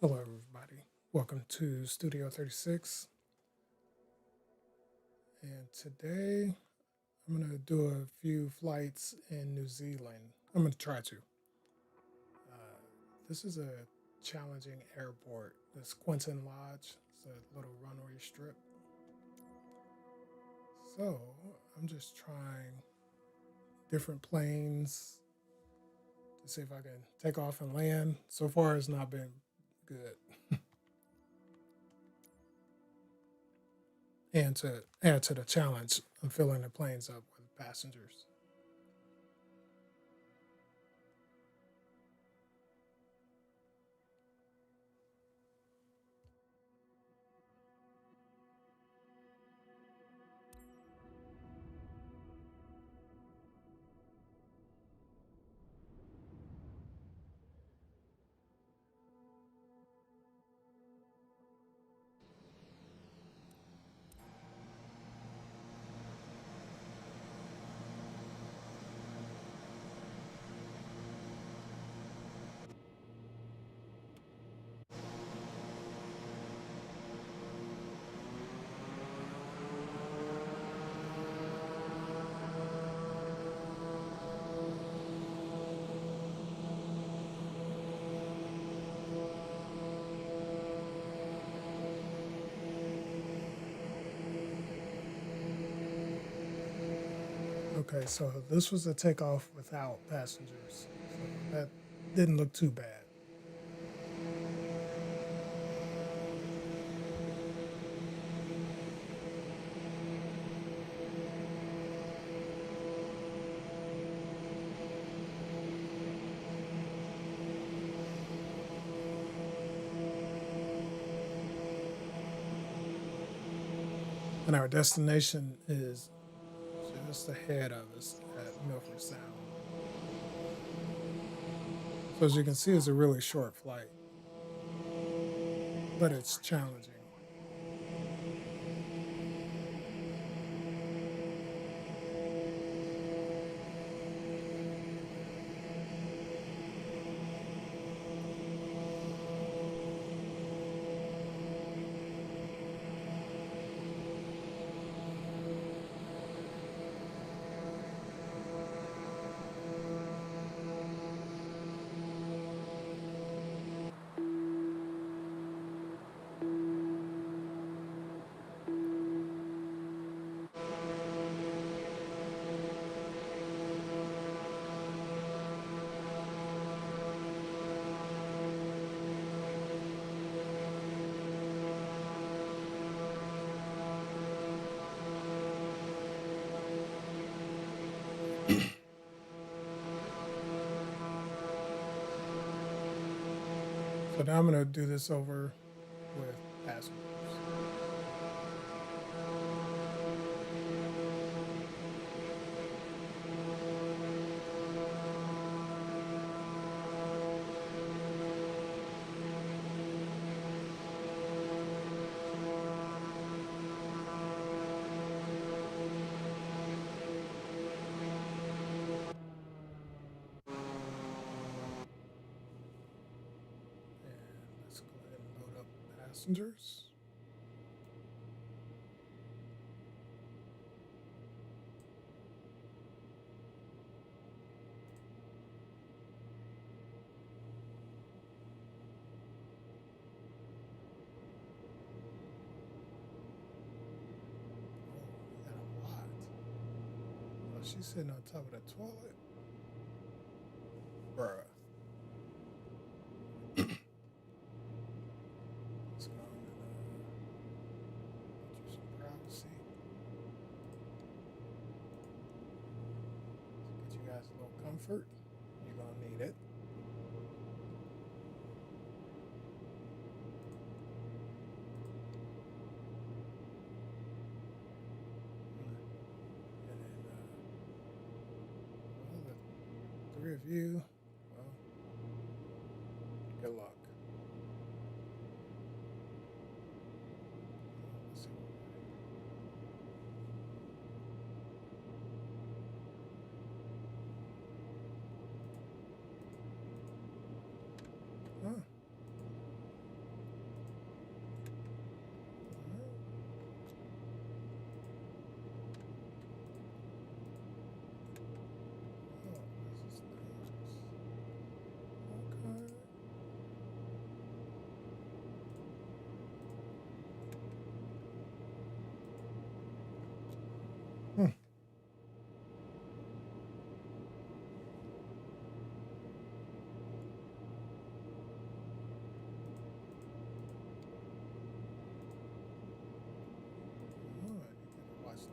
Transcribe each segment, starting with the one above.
Hello, everybody. Welcome to Studio 36. And today I'm going to do a few flights in New Zealand. I'm going to try to. This is a challenging airport. This Quentin Lodge. It's a little runway strip. So I'm just trying different planes to see if I can take off and land. So far, it's not been good. And to add to the challenge, I'm filling the planes up with passengers. Okay, so this was a takeoff without passengers. So that didn't look too bad. And our destination is just ahead of us at Milford Sound. So as you can see, it's a really short flight, but it's challenging. So now I'm going to do this over with passengers. And let's go ahead and load up passengers. Oh, we got a lot. Oh, she's sitting on top of the toilet. Bruh. Let's go on and get you some privacy. Let's get you guys a little comfort. You're going to need it. And then, well, the three of you, well, good luck. Let's see what we got. Huh.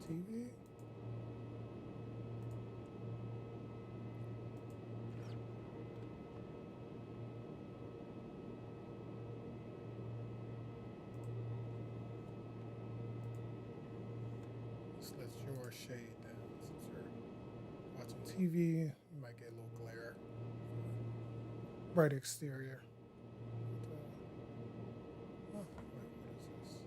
TV. Just let your shade down since you're watching TV. You might get a little glare. Bright exterior. Oh, wait, what is this?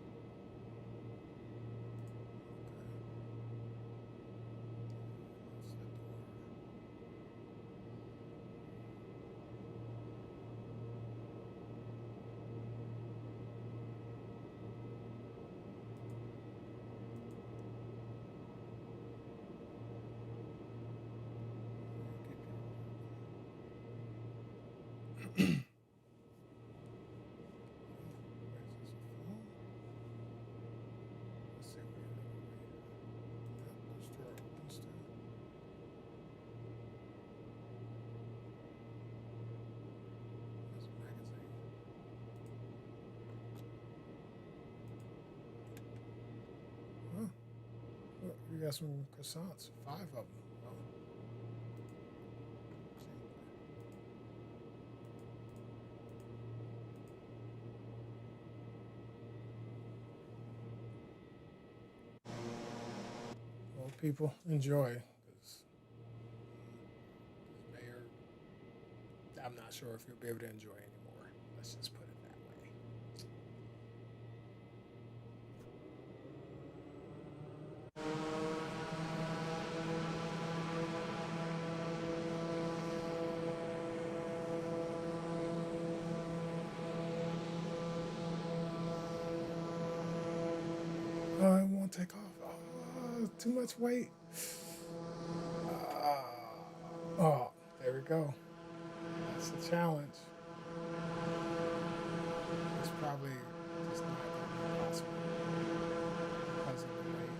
You got some croissants, 5 of them. Oh. Well, people, enjoy. Because mayor, I'm not sure if you'll be able to enjoy anymore. Let's just put it that way. Oh, it won't take off. Oh, too much weight. Oh, there we go. That's the challenge. It's probably just not going to be possible because of the weight.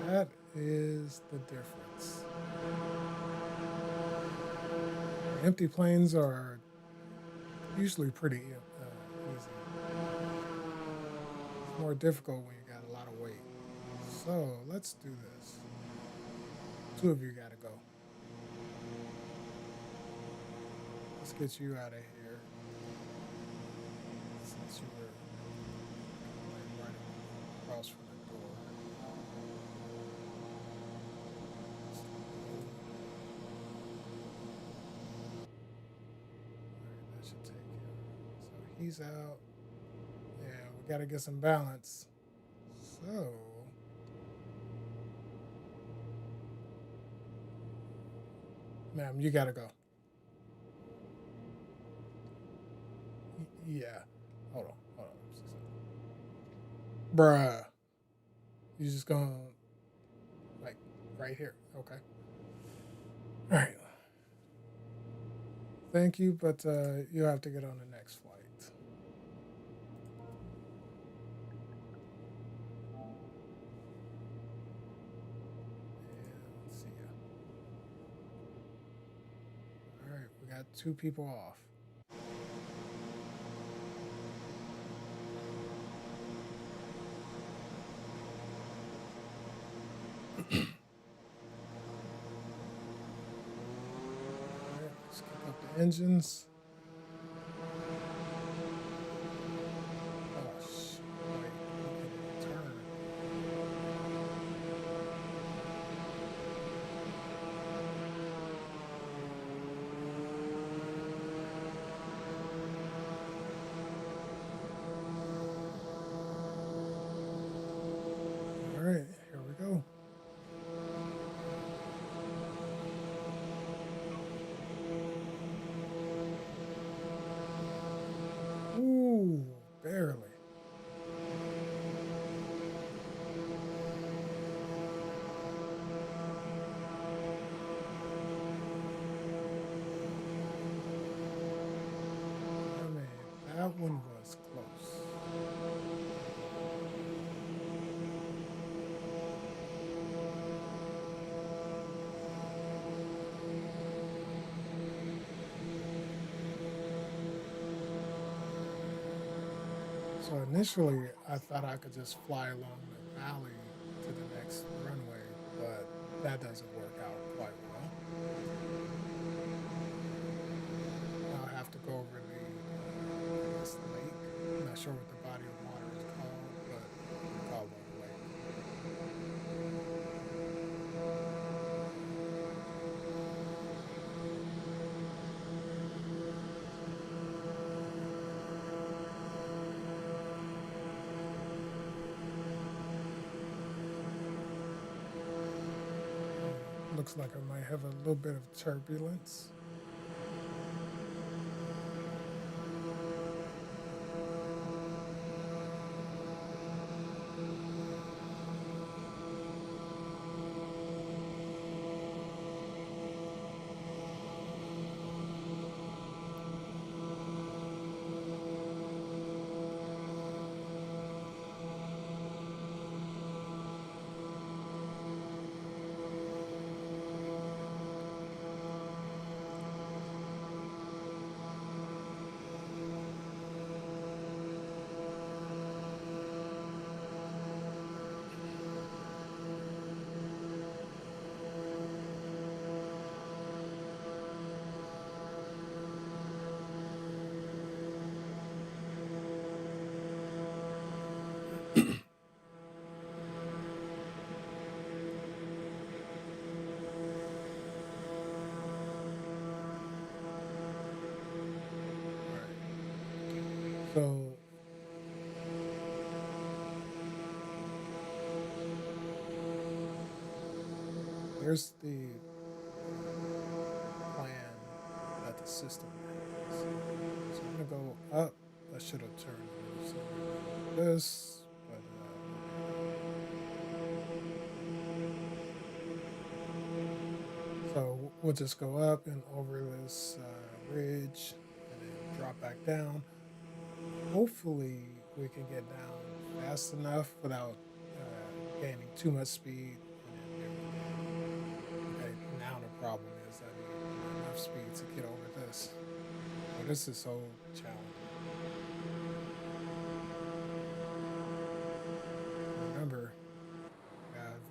That is the difference. Empty planes are usually pretty easy. It's more difficult when you got a lot of weight. So let's do this. 2 of you got to go. Let's get you out of here. Since you were right across from the door. Alright, that should take him. So he's out. Yeah, we got to get some balance. So, ma'am, you got to go. Yeah. Hold on. Bruh. You just gonna, like, right here. Okay. All right. Thank you, but you have to get on the next flight. And see ya. All right, we got 2 people off. Alright, let's kick up the engines. Oh, wait, turn. All right, here we go. Ooh, barely. I mean, that one was close. So initially, I thought I could just fly along the valley to the next runway, but that doesn't work out quite well. I'll have to go over the, I guess, lake. I'm not sure what the body of water is called, but we call it a lake. Looks like I might have a little bit of turbulence. So there's the plan that the system has. So I'm gonna go up. I should have turned this, but so we'll just go up and over this ridge and then drop back down. Hopefully, we can get down fast enough without gaining too much speed. Okay, now the problem is I need enough speed to get over this. But this is so challenging. Remember, I have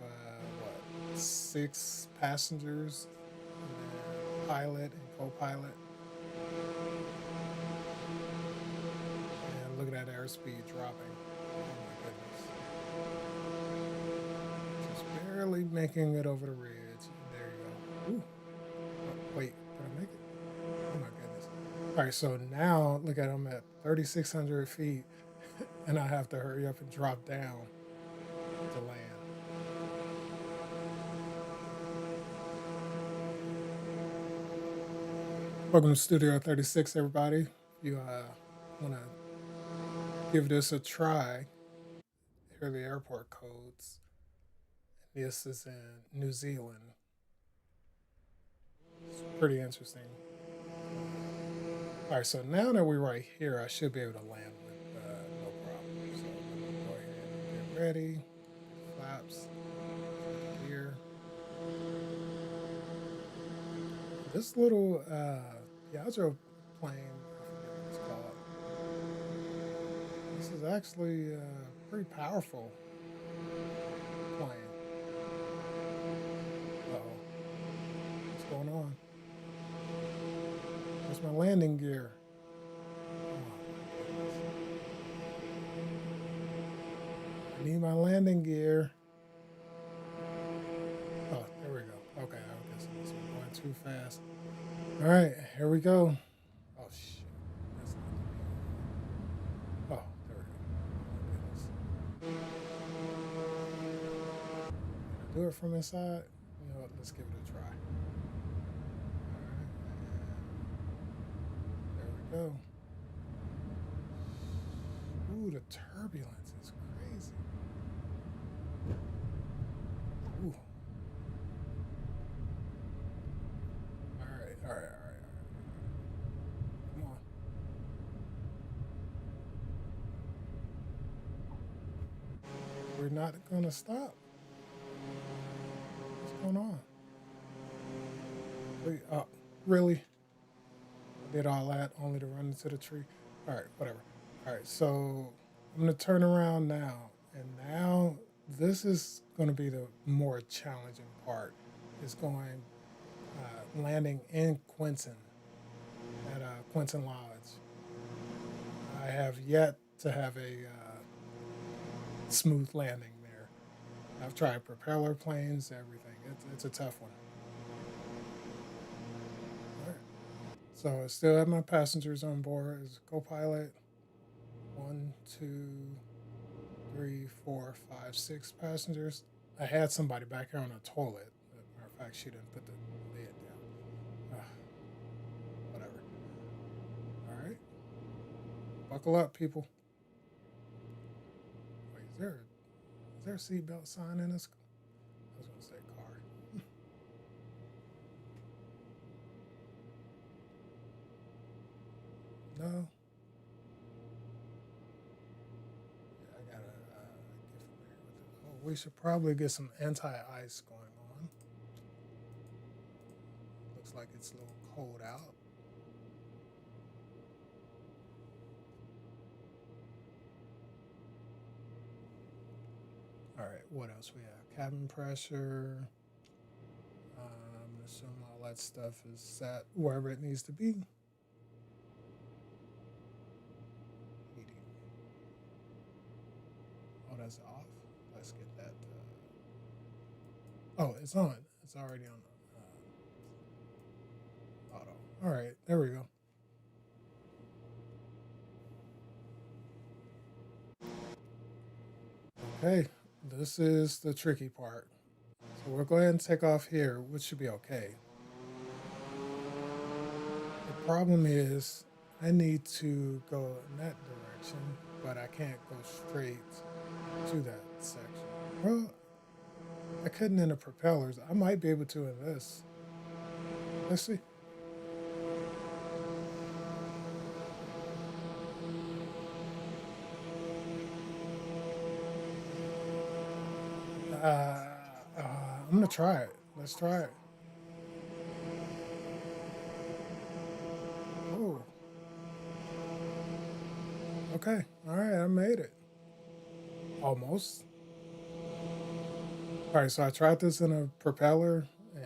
what, 6 passengers, and pilot and co-pilot. And look at that airspeed dropping. Oh my goodness. Just barely making it over the ridge. There you go. Ooh. Oh, wait, did I make it? Oh my goodness. All right, so now look at I'm at 3,600 feet, and I have to hurry up and drop down to land. Welcome to Studio 36, everybody. If you want to give this a try, here are the airport codes. This is in New Zealand. It's pretty interesting. All right, so now that we're right here, I should be able to land with no problem. So let me go ahead and get ready. Flaps, gear. This little Piaggio plane, I forget what it's called. This is actually pretty powerful plane. Uh-oh. What's going on? Where's my landing gear? I need my landing gear. Oh, there we go. Okay, I guess I was going too fast. All right, here we go. Oh, shit. That's not. Oh, there we go. Oh, my goodness. Can I do it from inside? You know what? Let's give it a try. All right. There we go. Ooh, the turbulence is crazy. Ooh. All right, all right, all right, all right. Come on. We're not gonna stop. What's going on? Wait, really? I did all that only to run into the tree. All right, whatever. All right, so I'm going to turn around now. And now this is going to be the more challenging part. Is going landing in Quentin at Quentin Lodge. I have yet to have a smooth landing there. I've tried propeller planes, everything. It's a tough one. All right. So I still have my passengers on board as co-pilot. 1, 2, 3, 4, 5, 6 passengers. I had somebody back here on the toilet. As a matter of fact, she didn't put the lid down. Whatever. All right. Buckle up, people. Wait, is there a seatbelt sign in this? I was gonna say car. No. Yeah, I gotta get familiar with it. Oh, we should probably get some anti-ice going on. Looks like it's a little cold out. All right, what else we have? Cabin pressure. I'm assuming all that stuff is set wherever it needs to be. Heating. Oh, that's off. Let's get that. Oh, it's on. It's already on auto. All right, there we go. Okay, this is the tricky part. So we'll go ahead and take off here, which should be okay. The problem is I need to go in that direction, but I can't go straight to that section. Well, I couldn't in the propellers. I might be able to in this. Let's see. I'm gonna try it. Let's try it. Oh, okay. All right, I made it. Almost. All right, so I tried this in a propeller, and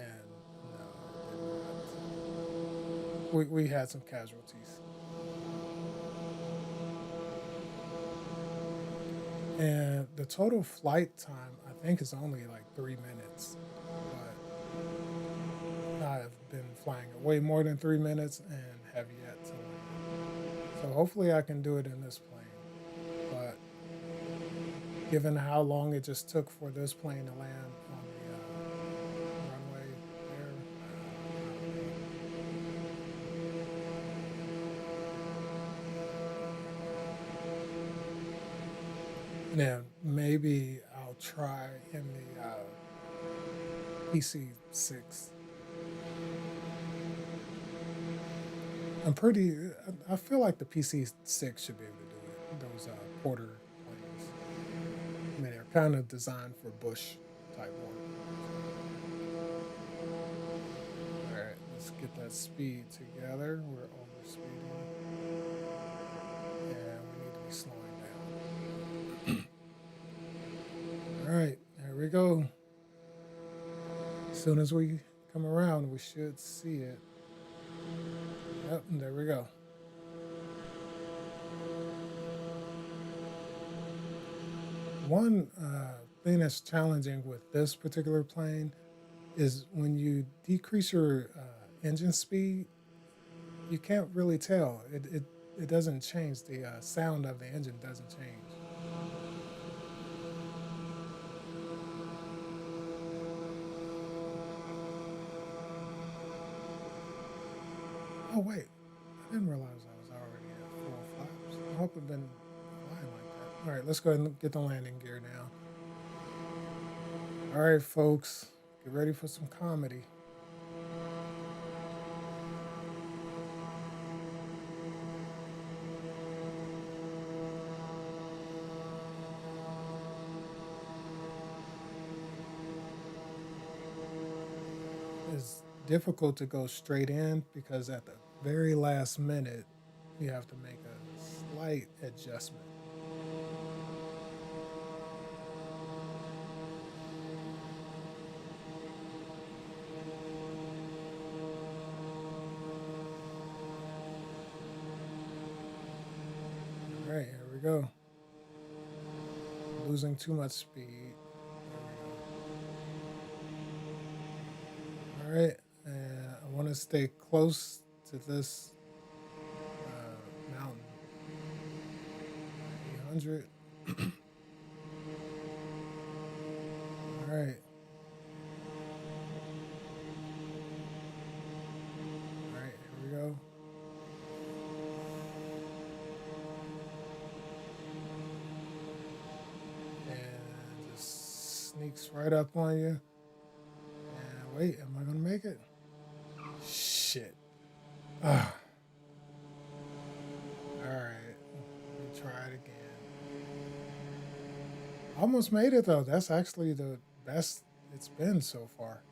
no, it did not. We had some casualties. And the total flight time, I think, is only like 3 minutes. But I've been flying it way more than 3 minutes and have yet to land. So hopefully I can do it in this plane. But given how long it just took for this plane to land on the runway there, now maybe I'll try in the PC6. I feel like the PC6 should be able to do it. Those Porter planes. I mean, they're kind of designed for bush type work. All right, let's get that speed together. We're over speeding, and we need to be slowing down. All right, there we go. As soon as we come around, we should see it. Yep, there we go. One thing that's challenging with this particular plane is when you decrease your engine speed, you can't really tell. It doesn't change. The sound of the engine doesn't change. Oh wait, I didn't realize I was already at full flaps. I hope I've been flying like that. All right, let's go ahead and get the landing gear now. All right, folks, get ready for some comedy. It's difficult to go straight in because at the very last minute, you have to make a slight adjustment. All right, here we go. Losing too much speed. All right, and I want to stay close to this mountain. 800. All right. All right, here we go. And just sneaks right up on you. And wait, am I gonna make it? Shit. Ah. All right, let me try it again. Almost made it though. That's actually the best it's been so far.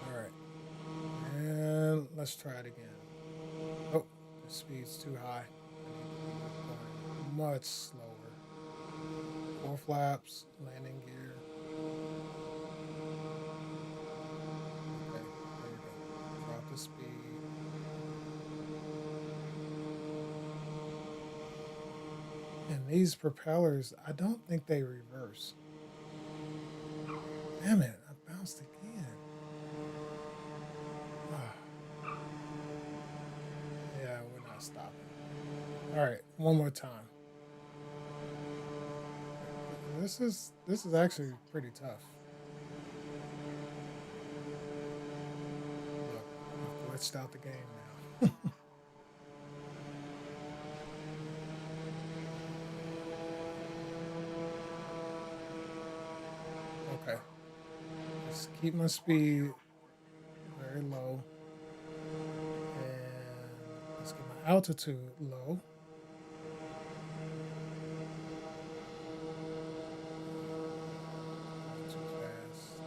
All right, all right, and let's try it again. Oh, the speed's too high. I need to be going much slower. 4 flaps, landing gear. Okay, there we go. Drop the speed. And these propellers, I don't think they reverse. Damn it, I bounced again. Ah, yeah, we're not stopping. All right, one more time. This is actually pretty tough. Look, I've glitched out the game now. Okay, let's keep my speed very low, and let's get my altitude low. Too fast.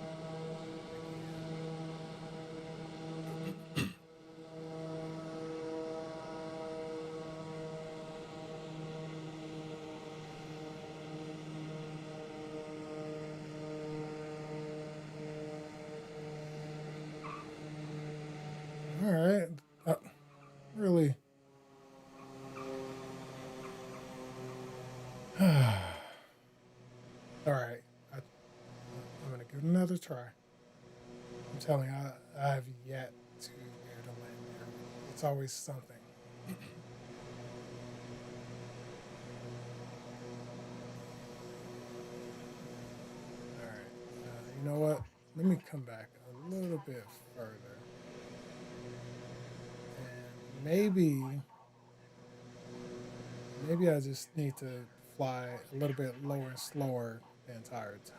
All right, really. All right, I'm gonna give it another try. I'm telling you, I have yet to be able to land there. It's always something. All right, you know what? Let me come back a little bit further, and maybe I just need to fly a little bit lower and slower the entire time.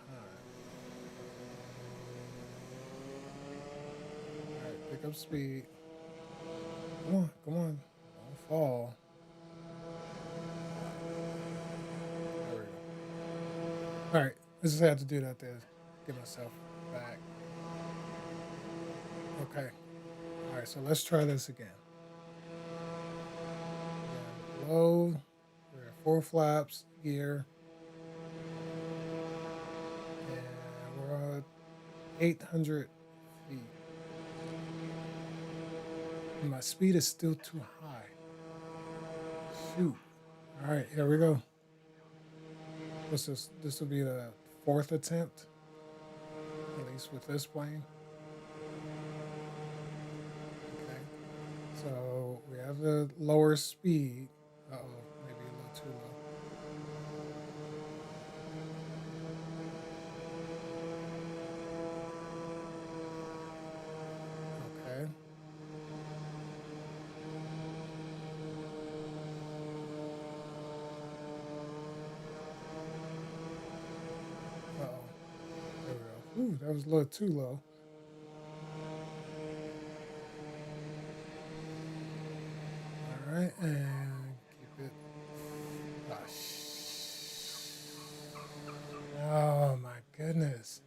All right, pick up speed. Come on, don't fall. There we go. All right, I just had to do that to get myself back. Okay. All right, so let's try this again. Low, we're at 4 flaps, gear, and we're at 800 feet. And my speed is still too high. Shoot. All right, here we go. What's this? This will be the fourth attempt, at least with this plane. Okay. So we have the lower speed. Uh oh, maybe a little too low. Okay. Uh oh. There we go. Ooh, that was a little too low. All right, and keep it. Ah, oh my goodness.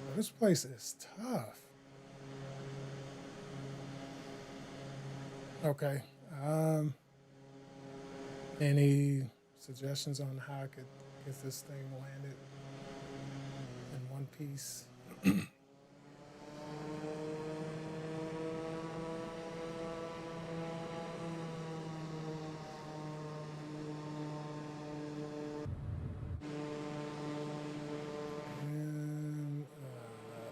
Oh, this place is tough. Okay. Um, any suggestions on how I could get this thing landed in one piece? And,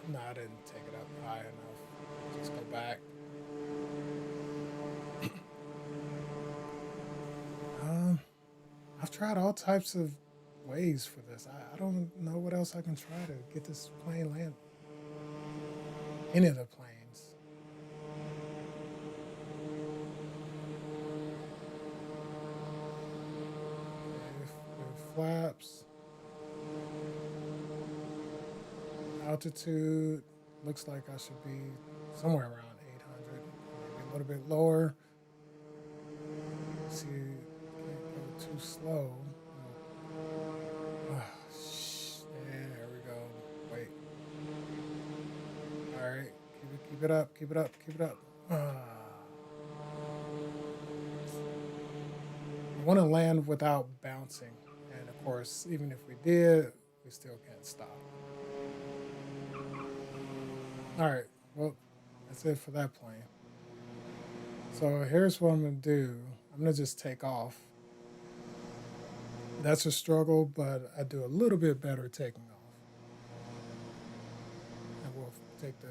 no, I didn't take it up high enough. Just go back. Um, I've tried all types of ways for this. I don't know what else I can try to get this plane land. Any of the planes. If flaps, altitude, looks like I should be somewhere around 800, maybe a little bit lower. See, can't go too slow. Ah, yeah, there we go. Wait. All right, keep it up, keep it up, keep it up. I want to land without bouncing, and of course, even if we did, we still can't stop. All right, well, that's it for that plane. So here's what I'm gonna do. I'm gonna just take off. That's a struggle, but I do a little bit better taking off. And we'll take the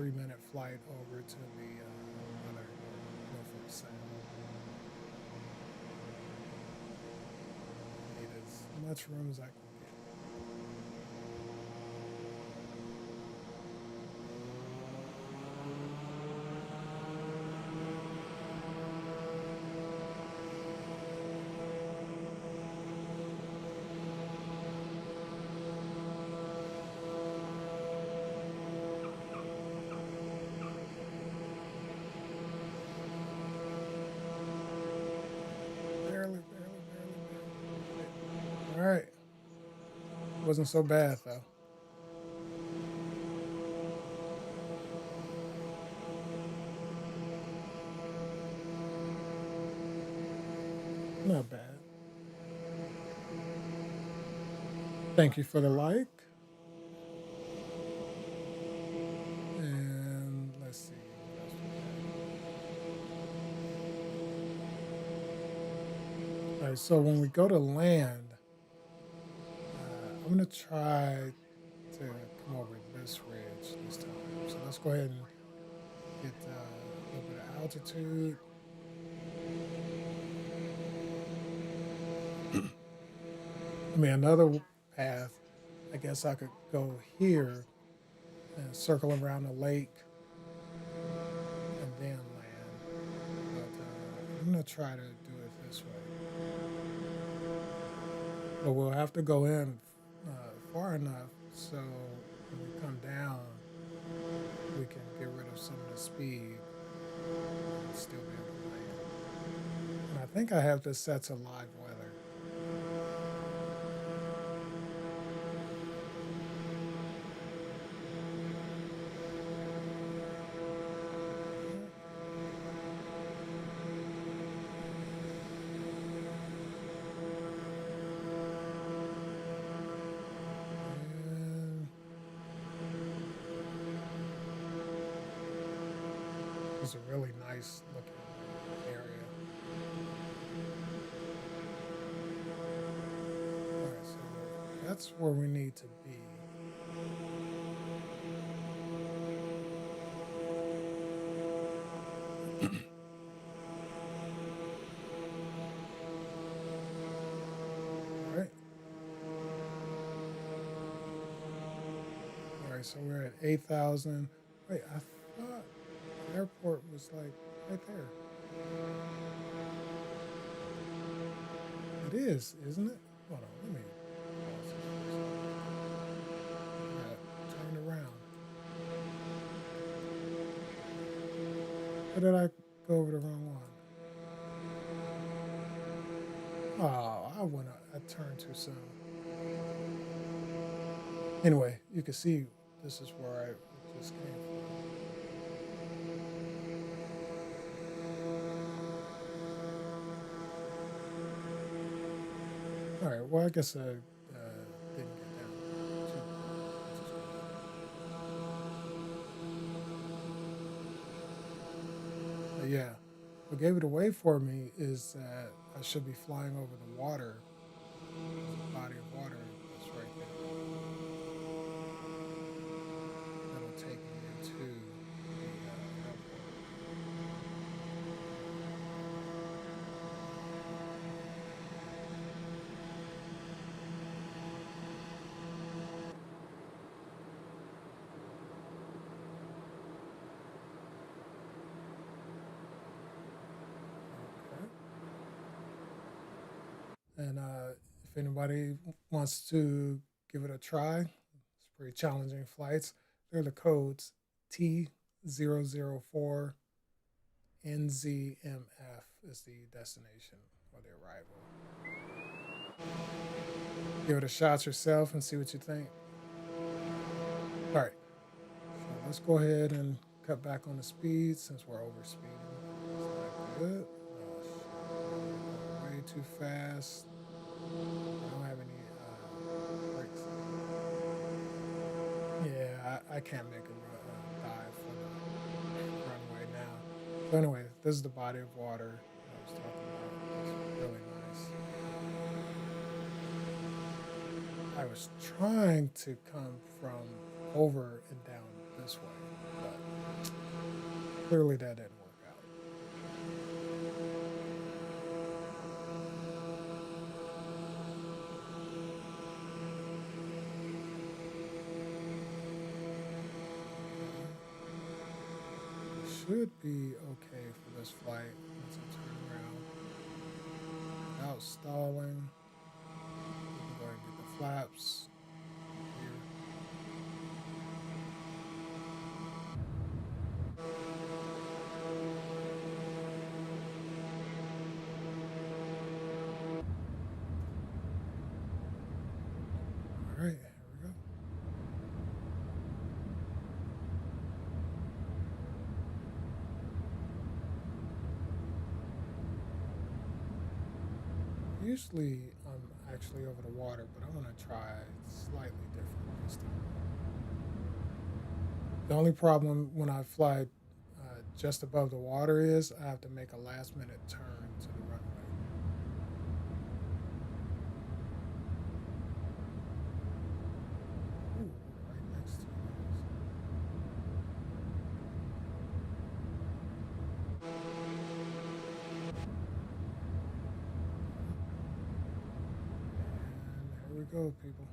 3-minute flight over to the other Norfolk Sound. Need as much room as I can get. Barely, barely, barely, barely. All right. Wasn't so bad though. Not bad. Thank you for the like. And let's see. All right, so when we go to land, I'm gonna try to come over this ridge this time. So let's go ahead and get a little bit of altitude. I mean, another path, I guess I could go here and circle around the lake and then land. But I'm gonna try to do it this way. But we'll have to go in far enough so when we come down, we can get rid of some of the speed and still be able to land. And I think I have this set to live weather. And it's a really nice looking area. All right, so that's where we need to be. All right. All right, so we're at 8,000. Wait, I thought the airport was like right there. It is, isn't it? Hold on, let me pause this for a second. Turn around. Or did I go over the wrong one? Oh, I turned too soon. Anyway, you can see this is where I just came from. All right. Well, I guess I didn't get down too cold, which is good. But yeah, what gave it away for me is that I should be flying over the water. There's a body of water that's right there that'll take me into the airport. Okay. And if anybody wants to give it a try, it's pretty challenging flights. They're the codes T004 NZMF is the destination or the arrival. Give it a shot yourself and see what you think. All right, so let's go ahead and cut back on the speed since we're over speeding. It's not good. Oh, shit. Way too fast. I don't have any brakes. Yeah, I can't make a dive for the runway now. So anyway, this is the body of water I was talking about. It's really nice. I was trying to come from over and down this way, but clearly that didn't work out. Should be okay for this flight once I turn around. Without stalling, we can go ahead and get the flaps here. All right, here we go. Usually I'm actually over the water, but I want to try slightly different this time. The only problem when I fly just above the water is I have to make a last minute turn to the runway. Ooh, right next to it. And here we go, people.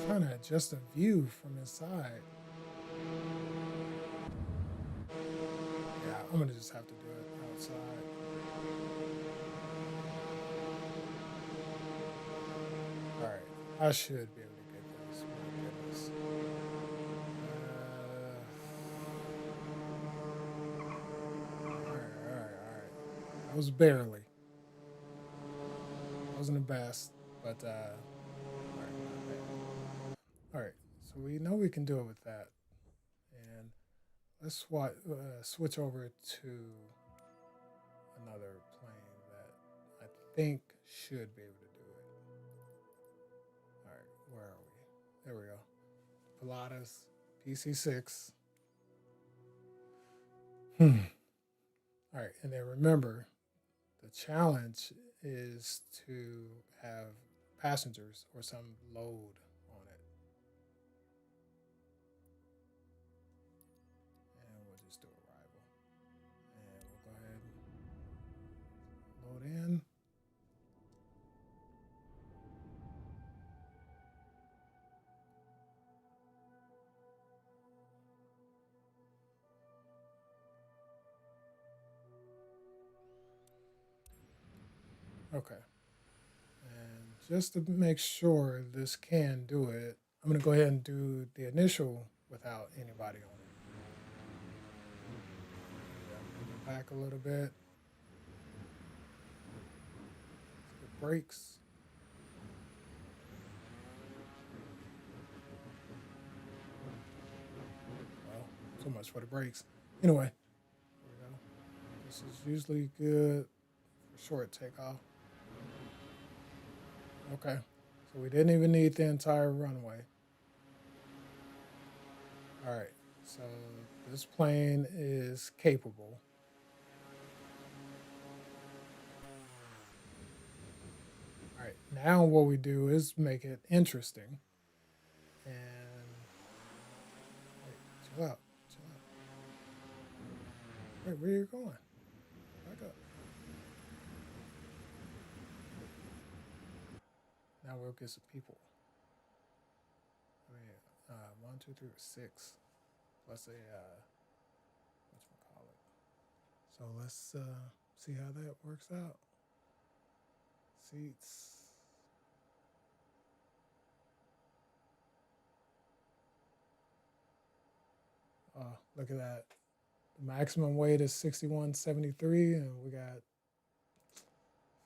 Trying to adjust the view from inside. Yeah, I'm gonna just have to do it outside. All right, I should be able to get this. My goodness. All right. That was barely. Wasn't the best, but all right, not bad. All right, so we know we can do it with that, and let's switch over to another plane that I think should be able to do it. All right, where are we? There we go. Pilatus PC6. Hmm. All right, and then remember, the challenge is to have passengers or some load on it. And we'll just do arrival. And we'll go ahead and load in. Okay. And just to make sure this can do it, I'm going to go ahead and do the initial without anybody on it. Yeah, move it back a little bit. Let's get brakes. So much for the brakes. Anyway, there we go. This is usually good for short takeoff. Okay, so we didn't even need the entire runway. All right, so this plane is capable. All right, now what we do is make it interesting. And wait, chill out, chill out. Wait, where are you going? Back up. Now we'll get some people. I mean, 1, 2, 3, 6 plus a whatchamacallit. So let's see how that works out. Seats. Oh, look at that. The maximum weight is 6173, and we got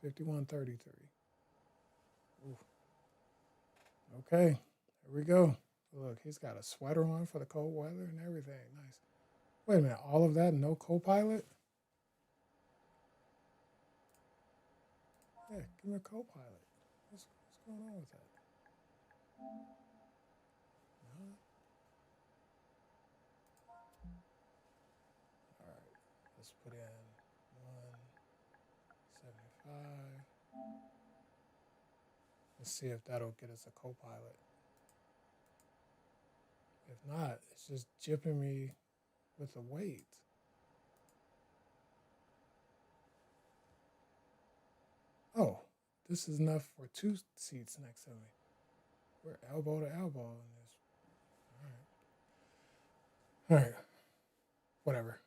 5133. Okay, here we go. Look, he's got a sweater on for the cold weather and everything. Nice. Wait a minute, all of that, no co-pilot? Yeah, give me a co-pilot. What's going on with that? No? All right, let's put in 175. Let's see if that'll get us a co-pilot. If not, it's just jipping me with the weight. Oh, this is enough for 2 seats next to me. We're elbow to elbow in this. All right. All right. Whatever.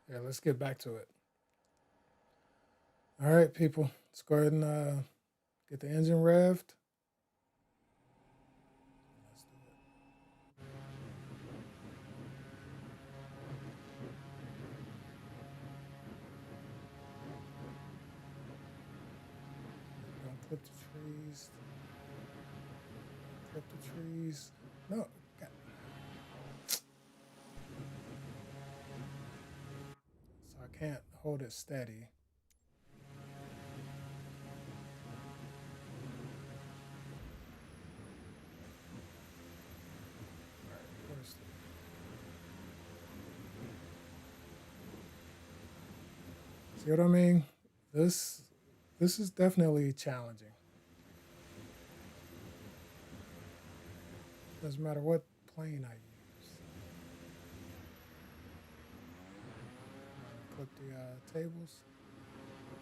Yeah, let's get back to it. All right, people. Let's go ahead and get the engine revved. Let's do it. Don't clip the trees. Clip the trees. No. God. So I can't hold it steady. All right, where's the... See what I mean? This is definitely challenging. Doesn't matter what plane I use. Clip the tables. All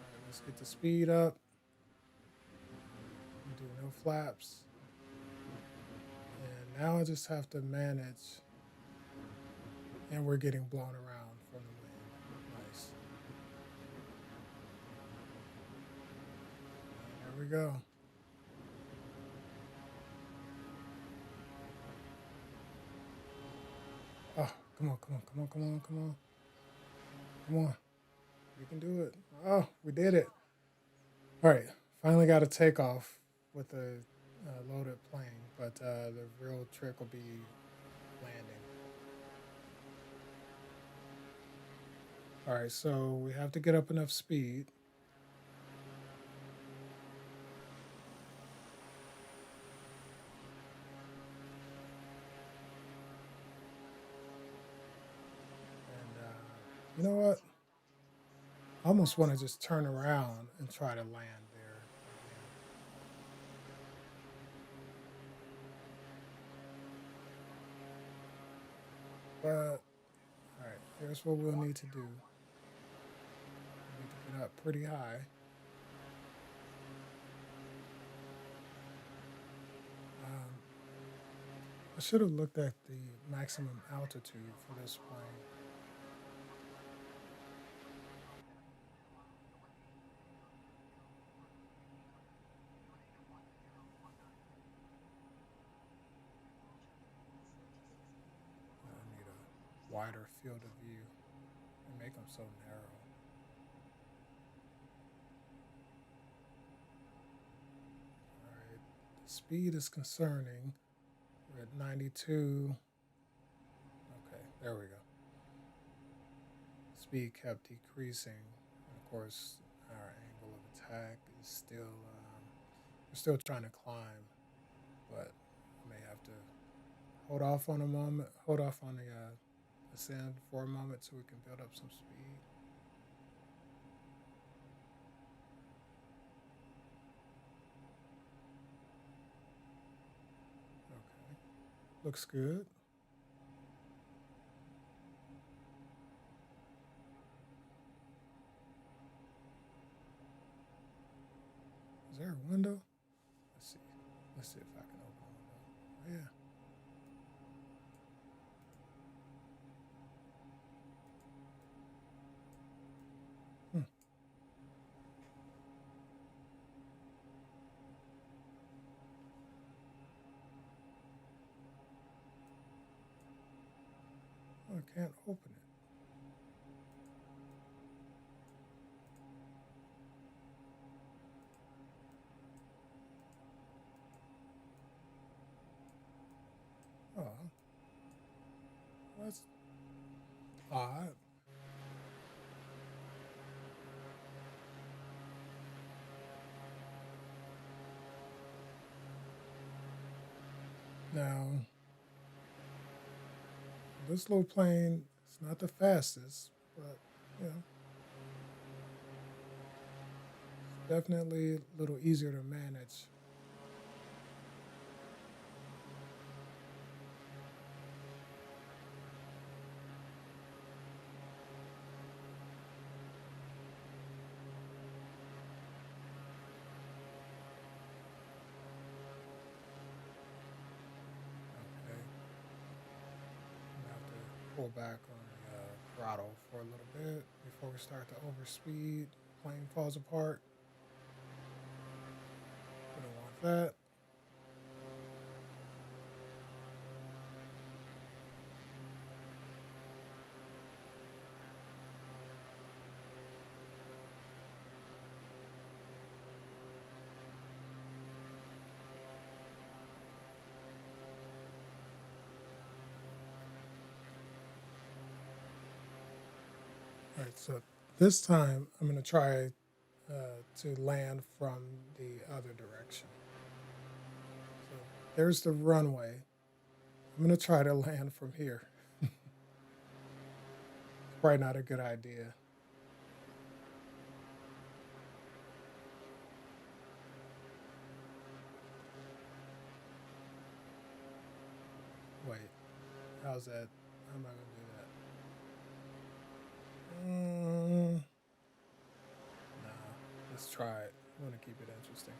right, let's get the speed up. Do no flaps. And now I just have to manage. And we're getting blown around from the wind. Nice. And there we go. Oh, come on, come on, come on, come on, come on. Come on. We can do it. Oh, we did it. All right. Finally got a takeoff with a loaded plane, but the real trick will be landing. All right, so we have to get up enough speed. And you know what? I almost want to just turn around and try to land there again. But, all right, here's what we'll need to do. We need to get up pretty high. I should have looked at the maximum altitude for this plane. I need a wider field of view and make them so narrow. All right, the speed is concerning. We're at 92. There we go. Speed kept decreasing. And of course, our angle of attack is still, we're still trying to climb, but I may have to hold off on a moment, hold off on the ascend for a moment so we can build up some speed. Okay, looks good. Is there a window? Let's see. Let's see if I can open a window. Oh, yeah. Oh, I can't open it. Oh, that's odd. Now, this little plane is not the fastest, but you know, definitely a little easier to manage. Okay, I'm gonna have to pull back on the throttle for a little bit before we start to overspeed. Plane falls apart. We don't want that. All right, so this time I'm gonna try to land from the other direction. So there's the runway. I'm gonna try to land from here. Probably not a good idea. Wait, how's that? How am I gonna do that? Nah, let's try it. I want to keep it interesting.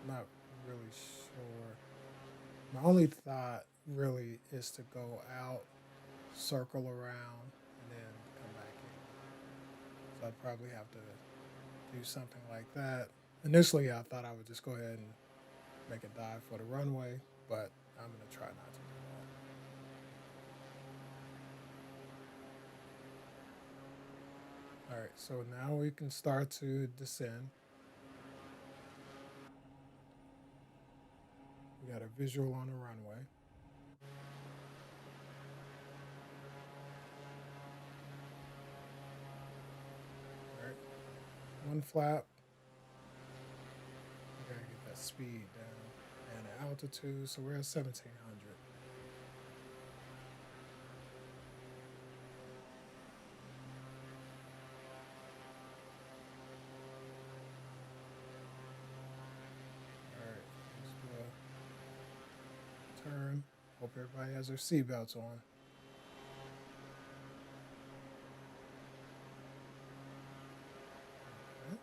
I'm not really sure. My only thought really is to go out, circle around, and then come back in. So I'd probably have to do something like that. Initially, I thought I would just go ahead and make a dive for the runway, but I'm gonna try not to do that. All right, so now we can start to descend. We got a visual on the runway. All right, one flap. We gotta get that speed down and the altitude. So we're at 1700. All right, let's do a turn. Hope everybody has their seatbelts on. Okay.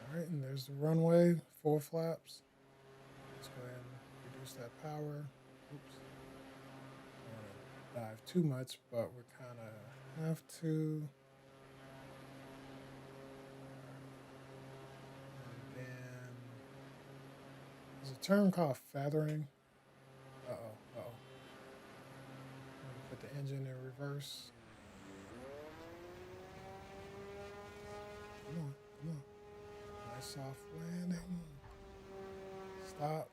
All right, and there's the runway, four flaps. Let's go ahead and reduce that power. Oops. I don't want to dive too much, but we kind of have to. And then there's a term called feathering. Uh oh, uh oh. Put the engine in reverse. Come on, come on. soft landing. Stop.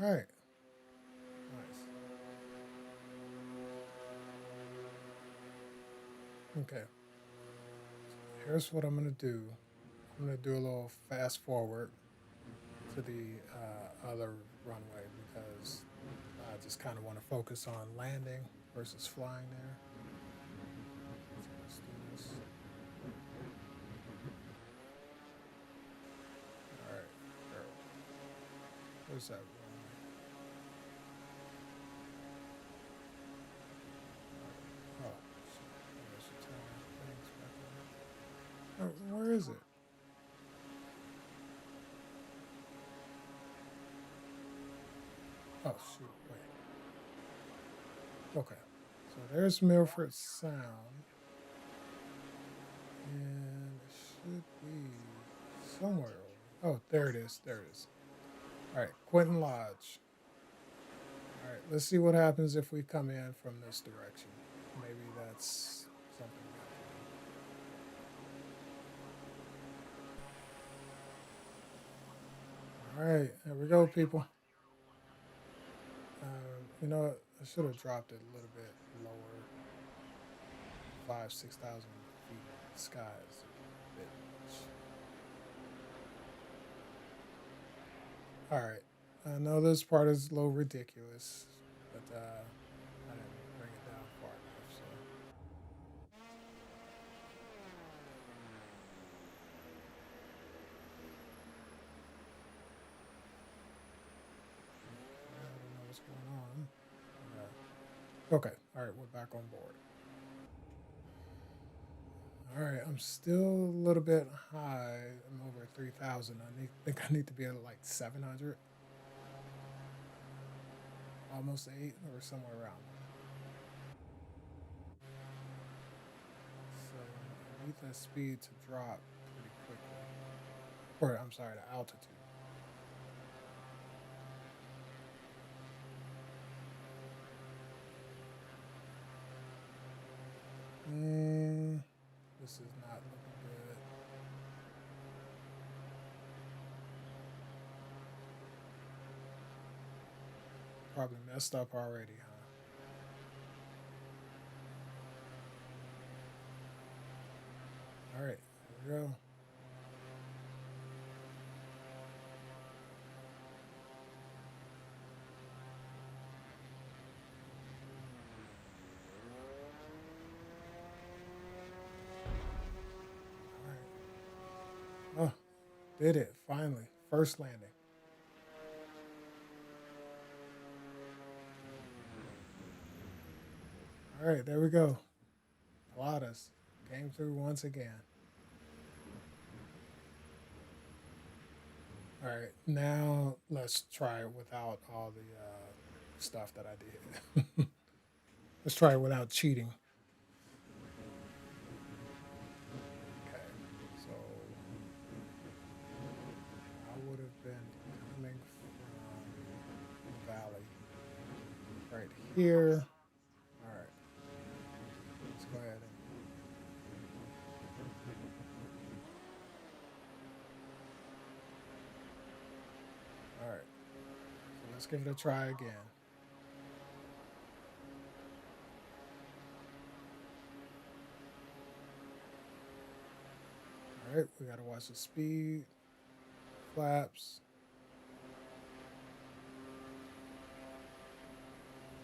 All right. Nice. Okay. Here's what I'm gonna do. I'm gonna do a little fast forward to the other runway because I just kind of want to focus on landing versus flying there. So let's do this. All right. Where's that runway? Oh, shit. I should turn my things back on. Oh, where is it? Oh, shoot. Wait. Okay. So there's Milford Sound. And it should be somewhere over. Oh, there it is. There it is. All right. Quentin Lodge. All right. Let's see what happens if we come in from this direction. Maybe that's something we have to do. All right. There we go, people. You know what? I should have dropped it a little bit lower. 6,000 feet in the sky is a bit much. All right. I know this part is a little ridiculous, but I didn't bring it down far enough. So I don't know what's going on. Okay. All right. We're back on board. All right. I'm still a little bit high. I'm over 3,000. Think I need to be at like 700. Almost 8 or somewhere around there. So I need that speed to drop pretty quickly. Or I'm sorry, the altitude. This is not looking good. Probably messed up already, huh? All right, here we go. All right. Oh, did it finally. First landing. All right, there we go. Pilatus came through once again. All right, now let's try it without all the stuff that I did. Let's try it without cheating. Okay, so I would have been coming from the valley right here. All right, let's go ahead and. All right, so let's give it a try again. All right, we got to watch the speed, flaps.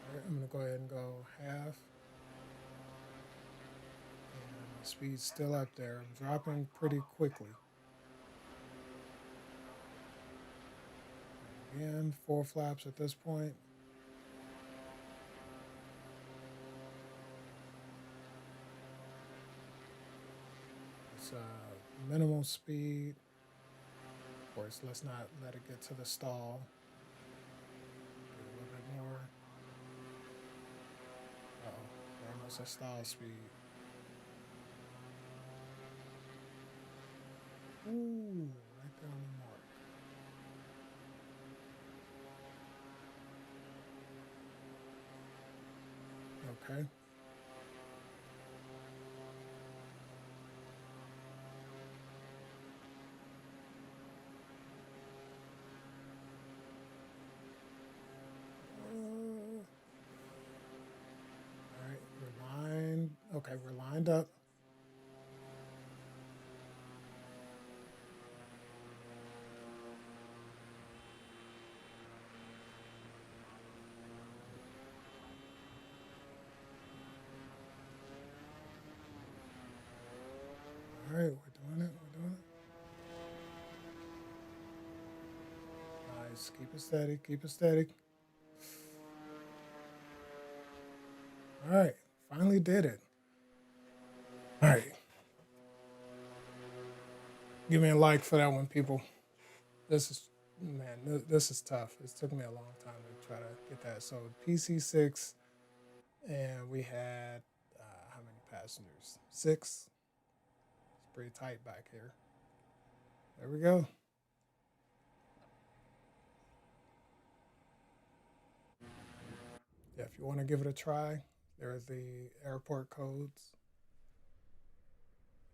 All right, I'm going to go ahead and go half. And my speed's still up there. I'm dropping pretty quickly. Again, 4 flaps at this point. It's minimal speed. Of course, let's not let it get to the stall. Get a little bit more. Uh-oh, we're almost at stall speed. Ooh, right there on the mark. Okay. Okay, we're lined up. All right, we're doing it. We're doing it. Nice. Keep it steady. Keep it steady. All right. Finally did it. All right. Give me a like for that one, people. This is, man, this is tough. It took me a long time to try to get that. So PC6, and we had how many passengers? 6. It's pretty tight back here. There we go. Yeah, if you want to give it a try, there are the airport codes.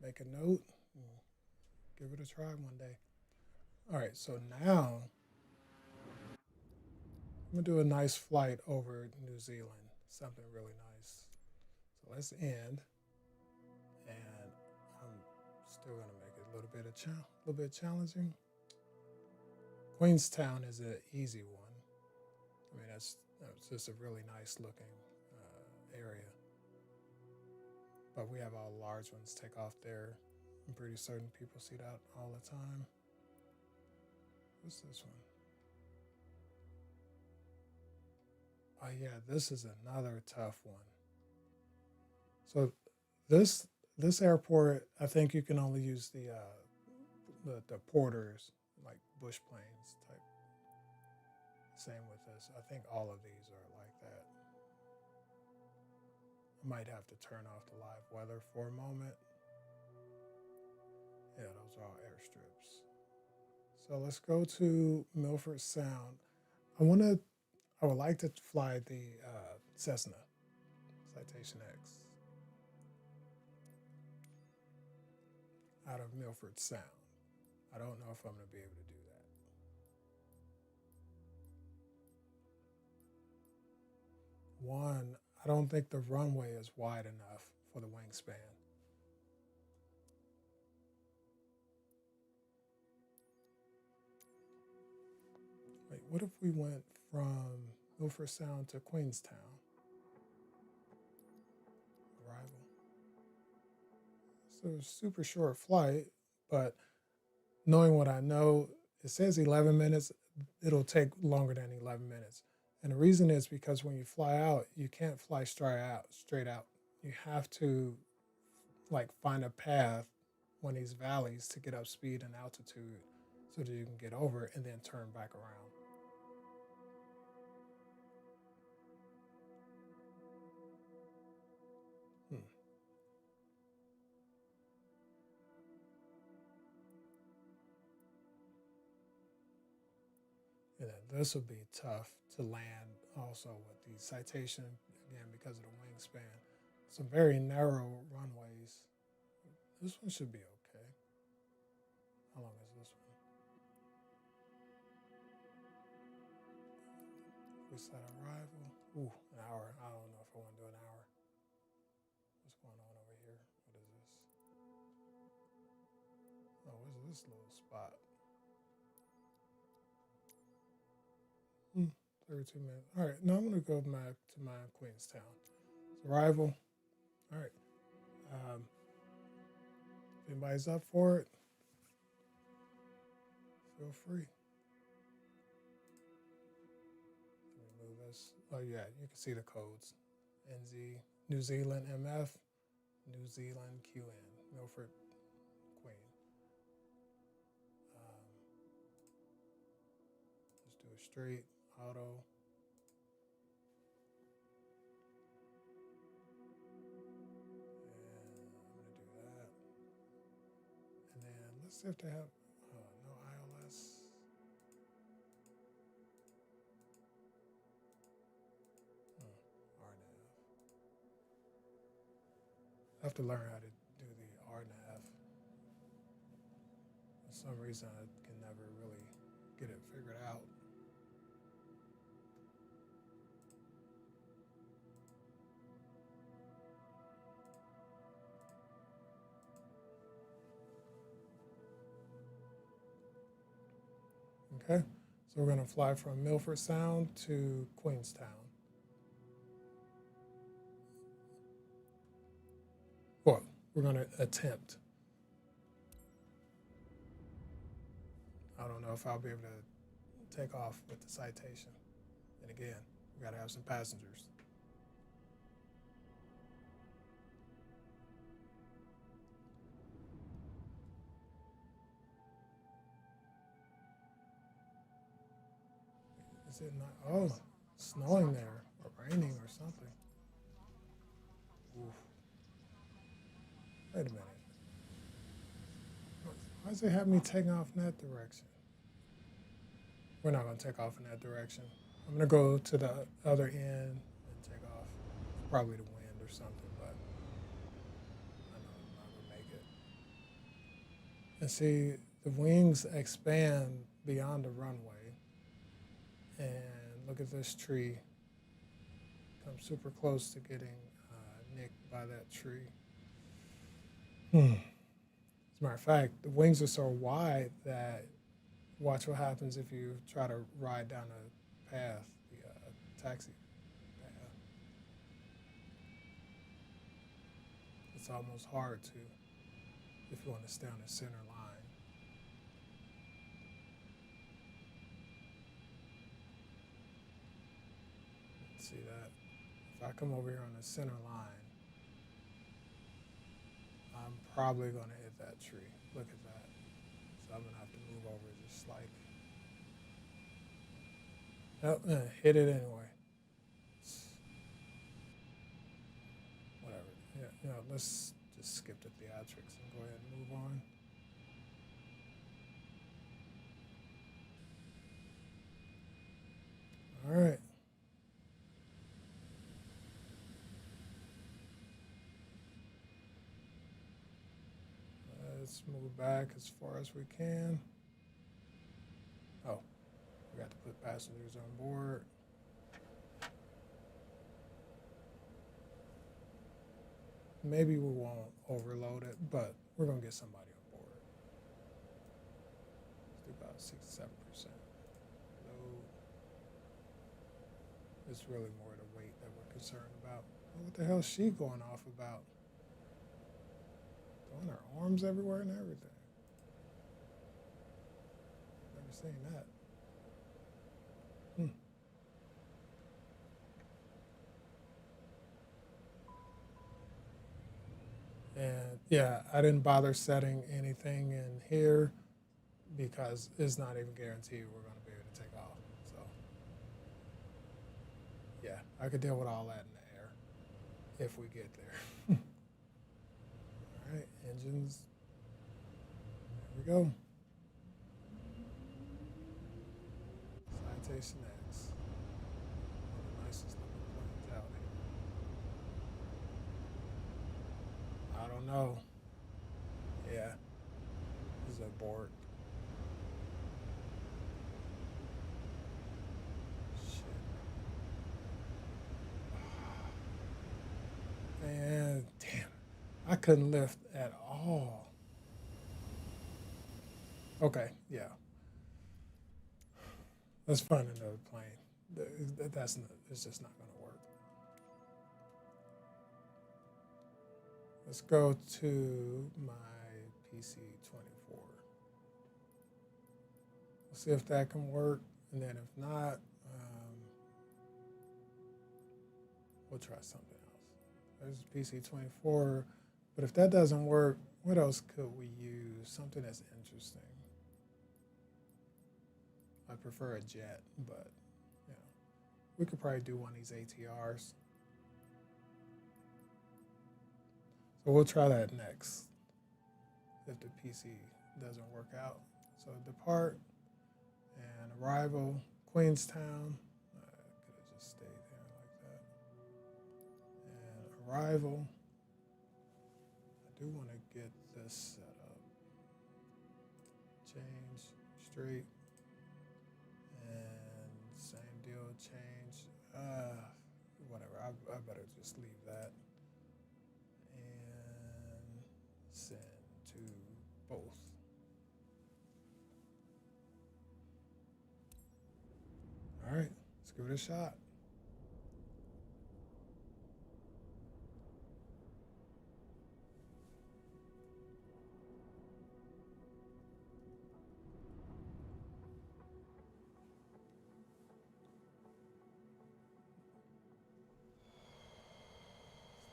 Make a note. Give it a try one day. All right, so now I'm gonna do a nice flight over New Zealand. Something really nice. So let's end, and I'm still gonna make it a little bit challenging. Queenstown is an easy one. I mean, that's just a really nice looking area. But we have all large ones take off there. I'm pretty certain people see that all the time. What's this one? Oh yeah, this is another tough one. So this airport, I think you can only use the porters, like bush planes type. Same with this. I think all of these are like that. I might have to turn off the live weather for a moment. Yeah, those are all airstrips. So let's go to Milford Sound. I would like to fly the Cessna Citation X out of Milford Sound. I don't know if I'm going to be able to do that. One, I don't think the runway is wide enough for the wingspan. Wait, what if we went from Milford Sound to Queenstown? Arrival. So it's a super short flight, but knowing what I know, it says 11 minutes. It'll take longer than 11 minutes. And the reason is because when you fly out, you can't fly straight out. You have to like find a path on these valleys to get up speed and altitude so that you can get over and then turn back around. Hmm. And then this will be tough to land also with the citation, again, because of the wingspan. Some very narrow runways. This one should be okay. How long is this one? We set arrival. Ooh, an hour. I don't know if I want to do an hour. What's going on over here? What is this? Oh, what's this little spot? 32 minutes. All right, now I'm going to go back to my Queenstown. Arrival. All right. If anybody's up for it, feel free. Let me move this. Oh, yeah, you can see the codes. NZ, New Zealand MF, New Zealand QN, Milford Queen. Let's do a straight auto. Let's see if they have no ILS. RNAV. I have to learn how to do the RNAV. For some reason, I can never really get it figured out. Okay, so we're gonna fly from Milford Sound to Queenstown. Well, we're gonna attempt. I don't know if I'll be able to take off with the citation. And again, we gotta have some passengers. Is it not? Oh, snowing there, or raining, or something. Oof. Wait a minute. Why does it have me taking off in that direction? We're not going to take off in that direction. I'm going to go to the other end and take off. Probably the wind or something, but I know I'm not going to make it. And see, the wings expand beyond the runway. And look at this tree. Come super close to getting nicked by that tree. As a matter of fact, the wings are so wide that watch what happens if you try to ride down a path, the taxi path. It's almost hard to if you want to stay on the center line. See that? If I come over here on the center line, I'm probably going to hit that tree. Look at that. So I'm going to have to move over just slightly. Nope, hit it anyway. Whatever. Yeah, let's just skip the theatrics and go ahead and move on. All right. Let's move back as far as we can. Oh, we got to put passengers on board. Maybe we won't overload it, but we're going to get somebody on board. Let's do about 67%. Load. It's really more the weight that we're concerned about. What the hell is she going off about? Throwing her arms everywhere and everything. Never seen that. And yeah, I didn't bother setting anything in here because it's not even guaranteed we're going to be able to take off. So yeah, I could deal with all that in the air if we get there. All right, engines. There we go. Citation X. One of the nicest looking planes out here. I don't know. Yeah, this is a Bork. Man, damn. I couldn't lift at all. Okay, yeah. Let's find another plane. That's not, it's just not going to work. Let's go to my PC-24. We'll see if that can work. And then if not, we'll try something else. There's PC-24. But if that doesn't work, what else could we use? Something that's interesting. I prefer a jet, but we could probably do one of these ATRs. So we'll try that next if the PC doesn't work out. So depart and arrival, Queenstown. I could have just stayed there like that. And arrival. I do want to get this set up. Change, straight. And same deal, change. Whatever, I better just leave that. And send to both. give it a shot.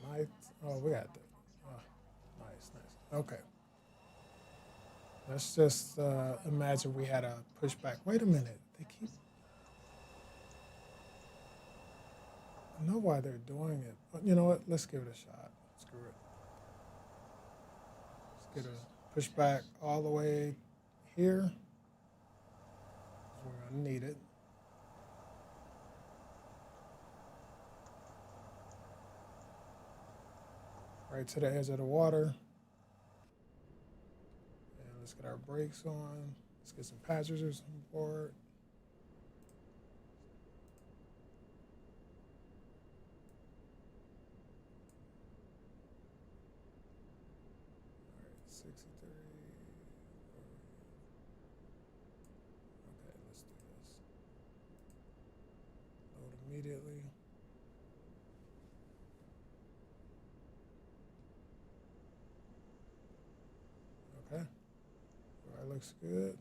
Nice. Oh, we got that. Oh, nice, nice. Okay. Let's just imagine we had a pushback. Wait a minute. They keep. I know why they're doing it, but you know what? Let's give it a shot. Screw it. Let's get a pushback all the way here. We're gonna need it. Right to the edge of the water. And let's get our brakes on. Let's get some passengers on board. All right, 63. Okay, let's do this. Load immediately. Okay. All right, looks good.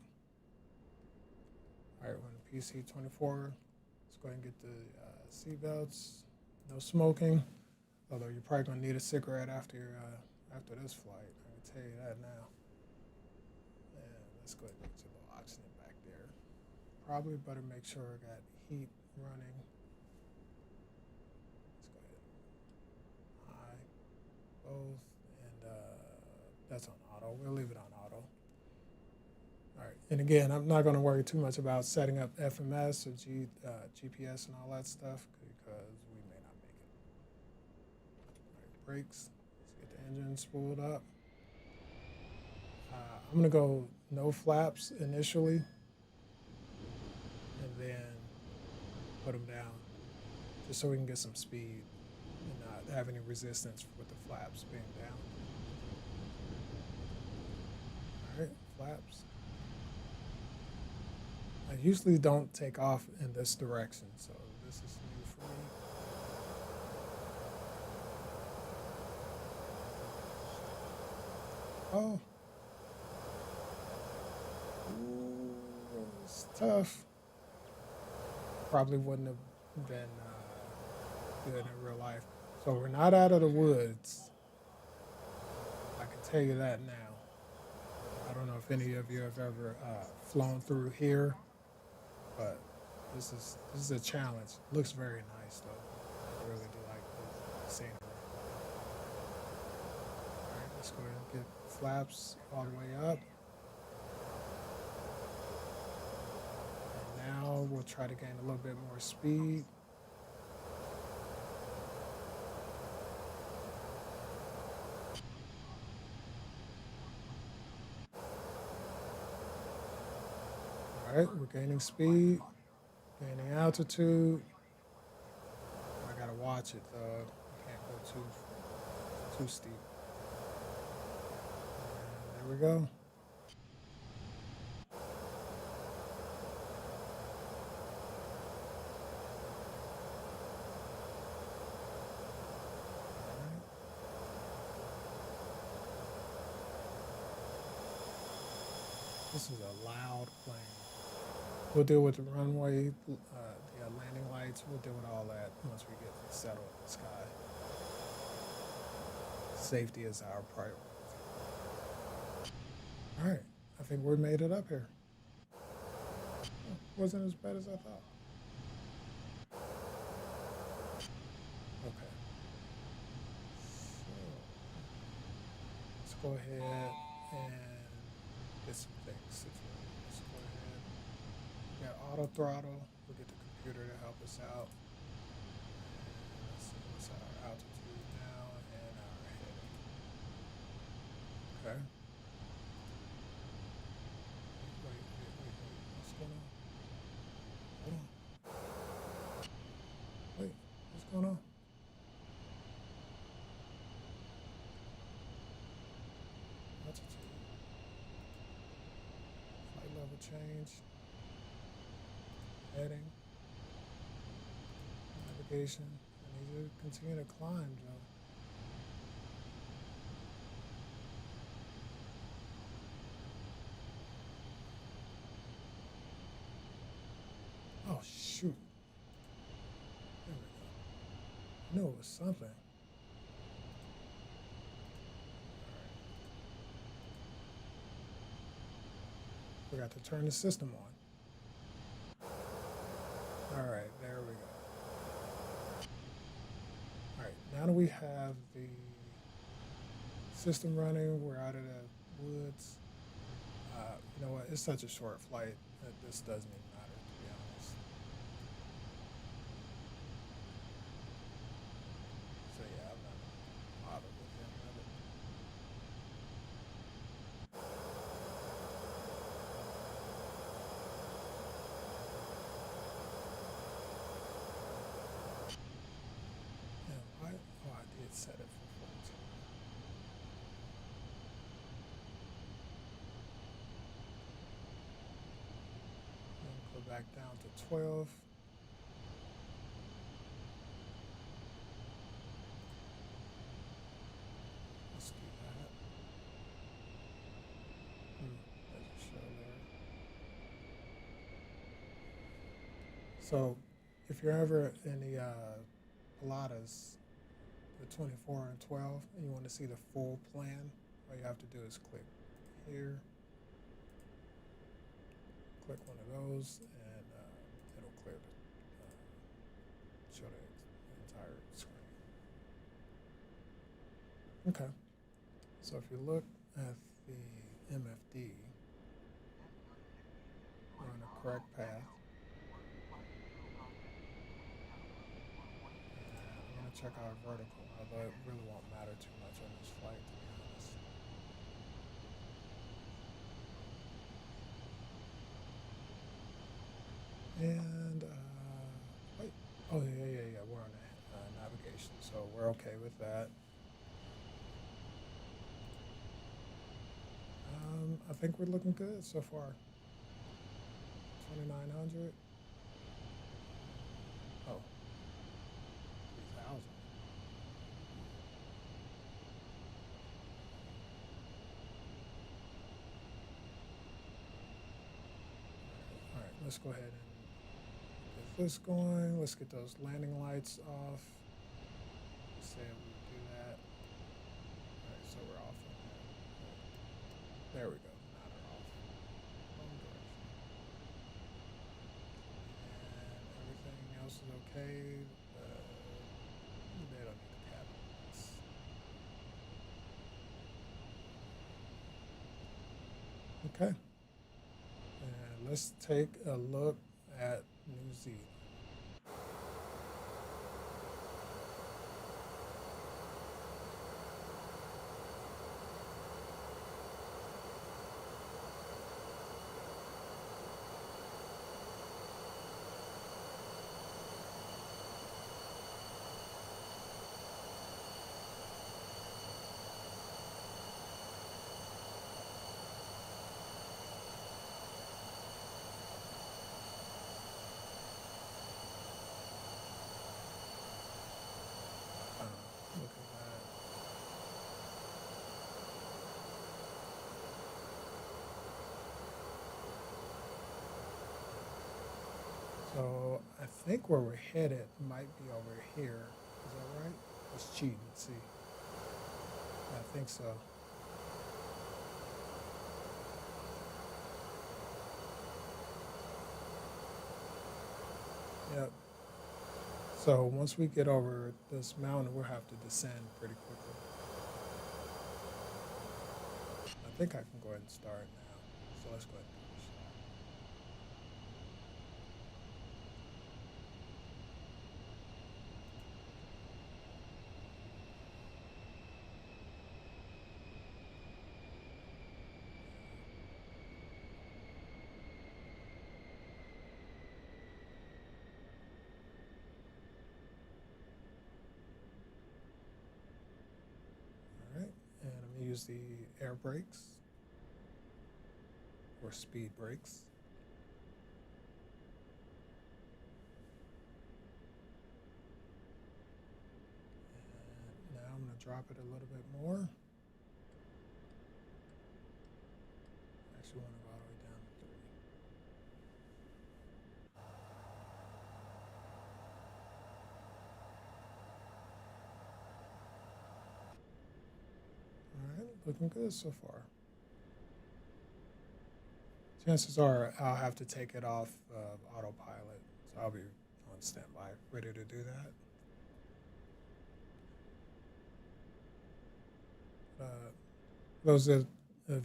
All right, we're on the PC-24. Let's go ahead and get the seatbelts. No smoking. Although you're probably gonna need a cigarette after after this flight. I can tell you that now. And let's go ahead and get your little oxygen back there. Probably better make sure I got heat running. Let's go ahead. High, both, and that's on auto. We'll leave it on auto. All right, and again, I'm not going to worry too much about setting up FMS or GPS and all that stuff because we may not make it. All right, brakes. Let's get the engine spooled up. I'm going to go no flaps initially, and then put them down, just so we can get some speed and not have any resistance with the flaps being down. All right, flaps. I usually don't take off in this direction, so this is new for me. Oh. Ooh, it's tough. Probably wouldn't have been good in real life. So we're not out of the woods. I can tell you that now. I don't know if any of you have ever flown through here, but this is a challenge. Looks very nice though. I really do like the scenery. All right, let's go ahead and get flaps all the way up. And now we'll try to gain a little bit more speed. All right, we're gaining speed, gaining altitude. I gotta watch it though. I can't go too steep. And there we go. This is a loud plane. We'll deal with the runway, the landing lights. We'll deal with all that once we get settled in the sky. Safety is our priority. All right, I think we made it up here. Wasn't as bad as I thought. Okay. So let's go ahead and get some things situated. Let's go ahead. We got auto throttle. We'll get the computer to help us out. Let's see what's our altitude now and our heading. Okay. Wait. What's going on? Hold on. Wait, what's going on? Altitude. Flight level change. Heading. navigation. I need you to continue to climb, Joe. Oh, shoot. There we go. I knew it was something. Forgot to turn the system on. All right, there we go. All right, now that we have the system running, we're out of the woods. You know what? It's such a short flight that this doesn't even matter, to be honest. So yeah, I'm not bothered with him. Yeah, why? Oh, I did set it for 14. Go back down to 12. Let's do that. Doesn't show there. So, if you're ever in the Pilates, the 24 and 12, and you want to see the full plan, all you have to do is click here, click one of those, and it'll clear show the entire screen. Okay, so if you look at the MFD, we're on the correct path. I'm going to check our vertical, although it really won't matter too much on this flight, to be honest. And, wait. Oh, yeah. We're on navigation, so we're okay with that. I think we're looking good so far. 2,900. Oh, 3,000. All right, let's go ahead and get this going. Let's get those landing lights off. Let's say we do that. All right, so we're off on that. There we go. Now they're off. Wrong direction. And everything else is okay. They don't need the cabin lights. Okay. And let's take a look at New Zealand. Look at that. So I think where we're headed might be over here. Is that right? Let's cheat and see. I think so. Yep. So once we get over this mountain, we'll have to descend pretty quickly. I think I can go ahead and start now. So let's go ahead and give it a shot. All right, and I'm gonna use the air brakes or speed brakes. drop it a little bit more. Actually want to go all the way down to 3. All right, looking good so far. Chances are I'll have to take it off autopilot, so I'll be on standby, ready to do that. Those of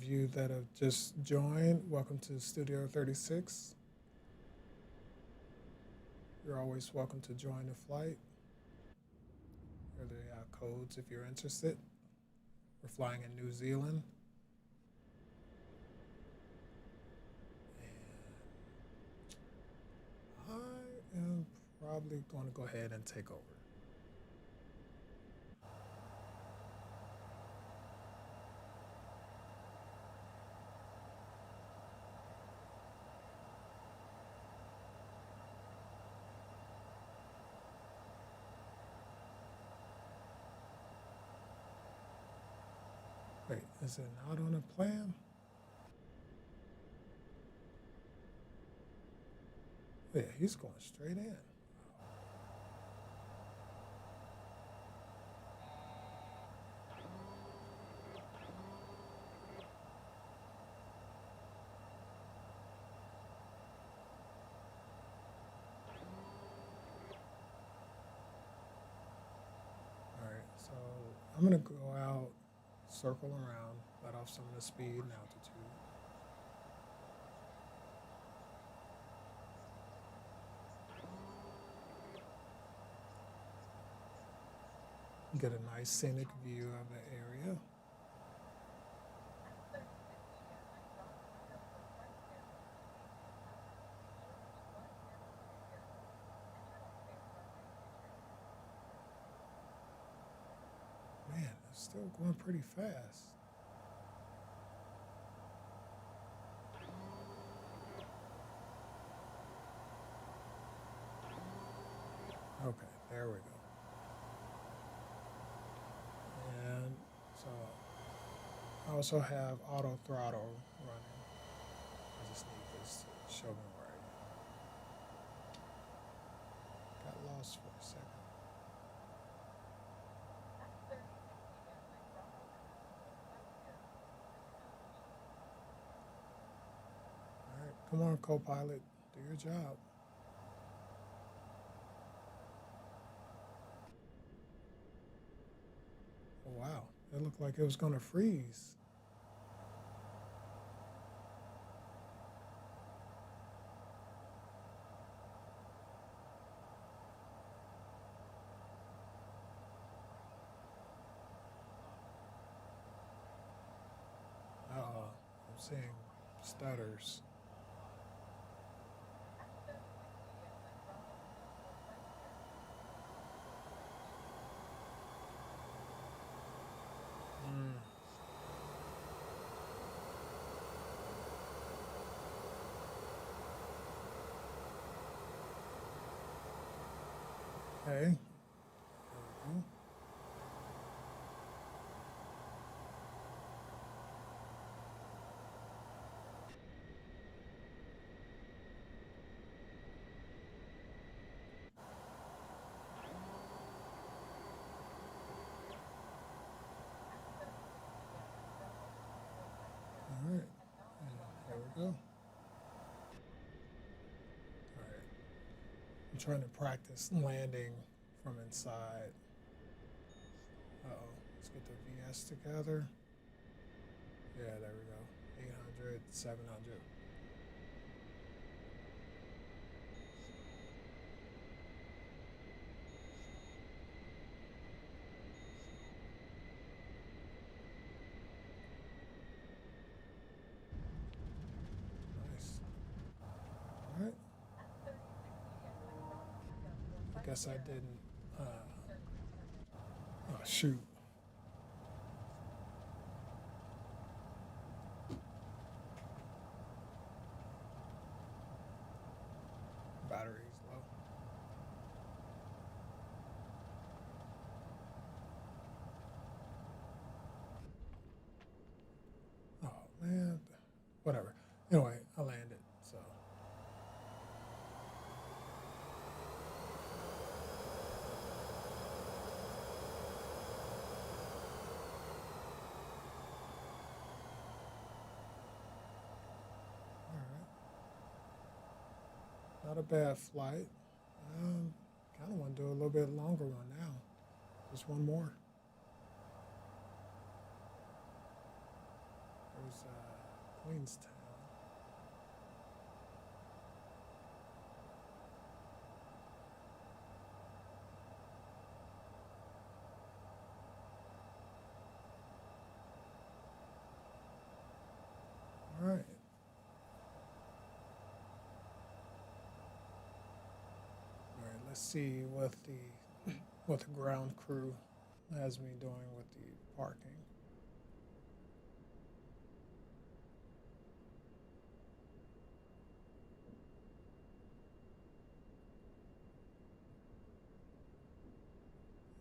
you that have just joined, welcome to Studio 36. You're always welcome to join the flight. Here are the codes if you're interested. We're flying in New Zealand. And I am probably going to go ahead and take over. Wait, is it not on a plan? Yeah, he's going straight in. All right, so I'm gonna go out, circle around, let off some of the speed and altitude. Get a nice scenic view of the area. Man, it's still going pretty fast. Okay, there we go. And so I also have auto throttle running. I just need this to show me where I am. Got lost for a second. All right, come on, co-pilot, do your job. Oh, wow, it looked like it was gonna freeze. I'm seeing stutters. Okay. There we go. All right, and there we go. All right, I'm trying to practice landing from inside. Uh-oh, let's get the VS together. Yeah, there we go. 800, 700. Nice. All right. I guess I didn't. Oh, shoot. Battery's low. whatever. Anyway, I landed. So all right, not a bad flight. Kind of want to do a little bit longer one now. Just one more. There's Queenstown. All right. All right. Let's see what the ground crew has me doing with the parking.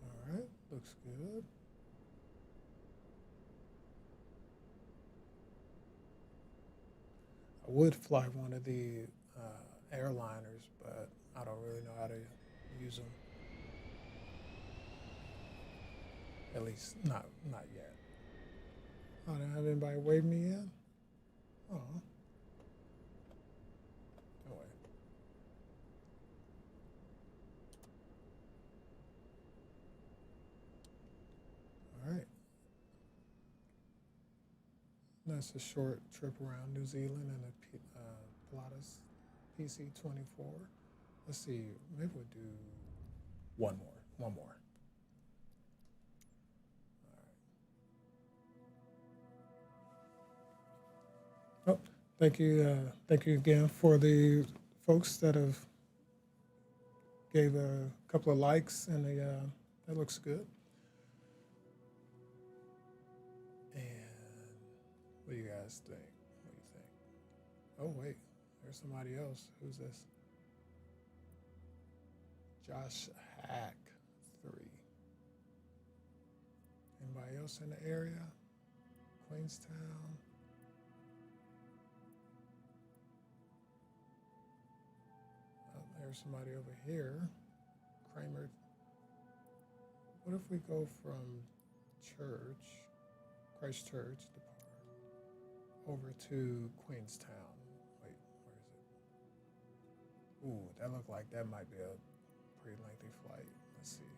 All right. Looks good. I would fly one of the airliners, but I don't really know how to use them. At least not yet. Oh, I don't have anybody wave me in. Oh, no way. All right. That's a short trip around New Zealand and a Pilatus PC-24. Let's see. Maybe we'll do one more. One more. Oh, thank you. Thank you again for the folks that have gave a couple of likes and that looks good. And what do you guys think? What do you think? Oh wait, there's somebody else. Who's this? Josh Hack 3. Anybody else in the area? Queenstown. Oh, there's somebody over here. Kramer. What if we go from Christchurch, over to Queenstown? Wait, where is it? Ooh, that looked like that might be a pretty lengthy flight. Let's see.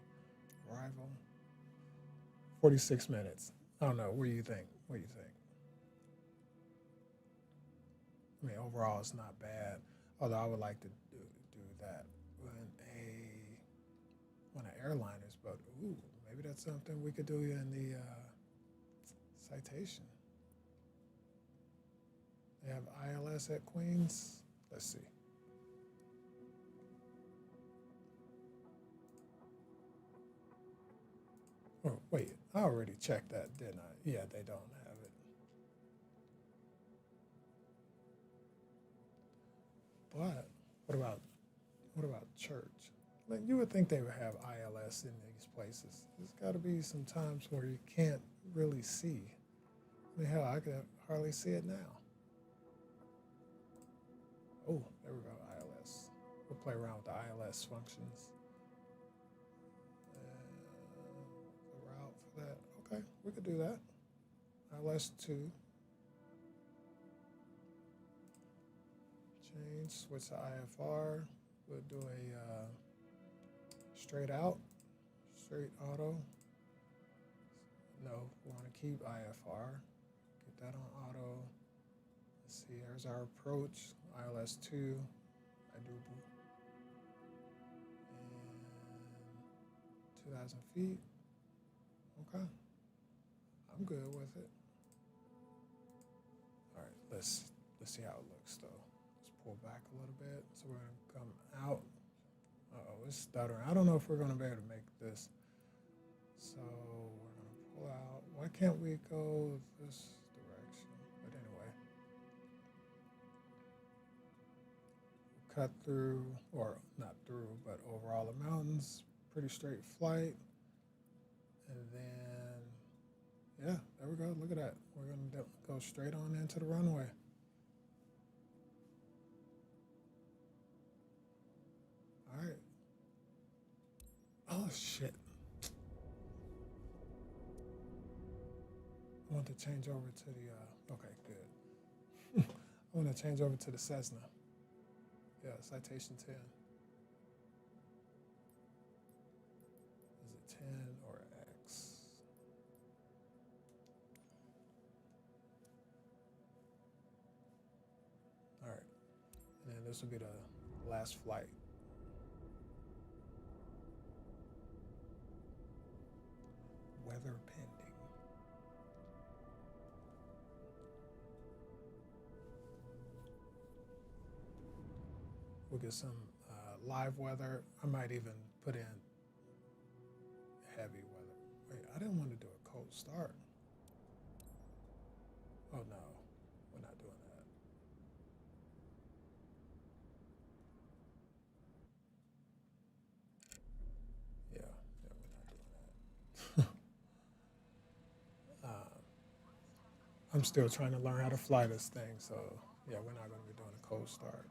Arrival. 46 minutes. I don't know. What do you think? What do you think? I mean, overall, it's not bad. Although I would like to do that when an airliners, but ooh, maybe that's something we could do in the citation. They have ILS at Queens. Let's see. Oh, wait, I already checked that, didn't I? Yeah, they don't have it. But what about church? Like you would think they would have ILS in these places. There's got to be some times where you can't really see. I mean, hell, I could hardly see it now. Oh, there we go, ILS. We'll play around with the ILS functions. The route for that. Okay, we could do that. ILS 2. Change, switch to IFR. We'll do a straight auto. No, we want to keep IFR. Get that on auto. Let's see, here's our approach. ILS 2. I do and 2,000 feet. Okay. I'm good with it. All right, let's see how it looks though. Let's pull back a little bit. So we're gonna come out. Uh-oh, it's stuttering. I don't know if we're gonna be able to make this. So we're gonna pull out. Why can't we go this direction? But anyway. Cut through, or not through, but over all the mountains. Pretty straight flight. And then, yeah, there we go. Look at that. We're going to go straight on into the runway. Oh shit. I want to change over to the, okay, good. I want to change over to the Cessna. Yeah, citation 10. Is it 10 or X? All right, and then this will be the last flight. Weather pending. We'll get some live weather. I might even put in heavy weather. Wait, I didn't want to do a cold start. Oh no, we're not doing that. Yeah, we're not doing that. I'm still trying to learn how to fly this thing, so yeah, we're not going to be doing a cold start.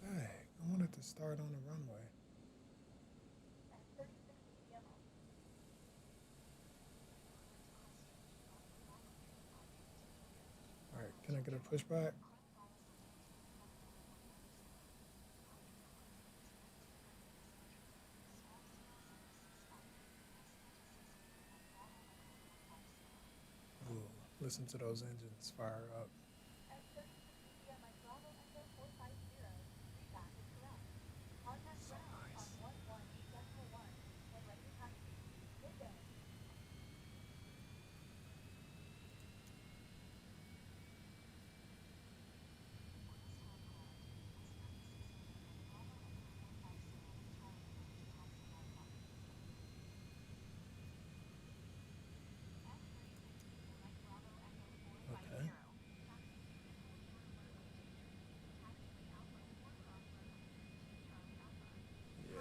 Dang, I wanted to start on the runway. All right, can I get a pushback? Ooh, listen to those engines fire up. So nice. Okay. Yeah.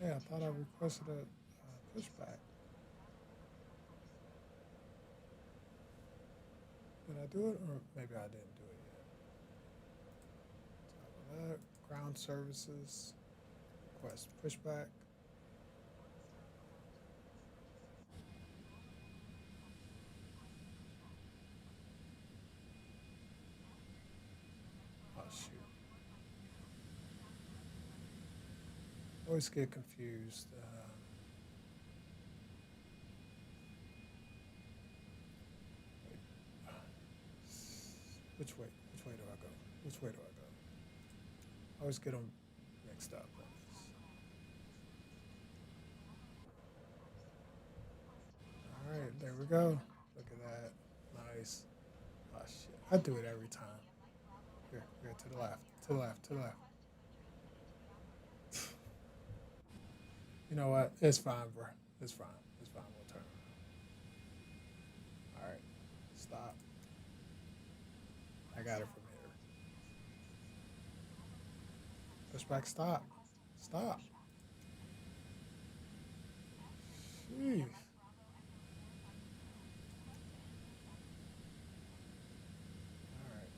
Yeah, I thought I requested a pushback. Did I do it, or maybe I didn't do it yet? Top of that, ground services, request pushback. Oh shoot. I always get confused. Wait, which way? Which way do I go? Which way do I go? I always get them mixed up on this. All right, there we go. Look at that. Nice. Oh shit. I do it every time. Here, to the left, to the left, to the left. You know what? It's fine, bro. It's fine. It's fine. We'll turn around. All right. Stop. I got it from here. Push back. Stop. Stop. Jeez. All right.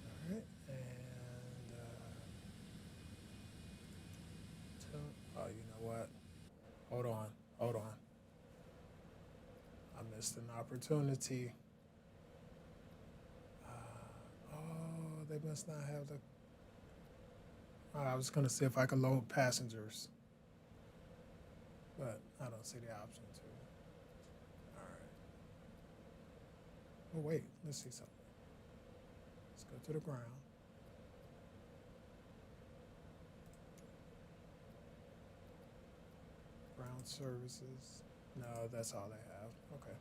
All right. And oh, you know what? Hold on. Hold on. I missed an opportunity. Oh, they must not have the. I was gonna see if I could load passengers, but I don't see the option to. All right. Oh wait, let's see something. Let's go to the ground. Ground services. No, that's all they have. Okay.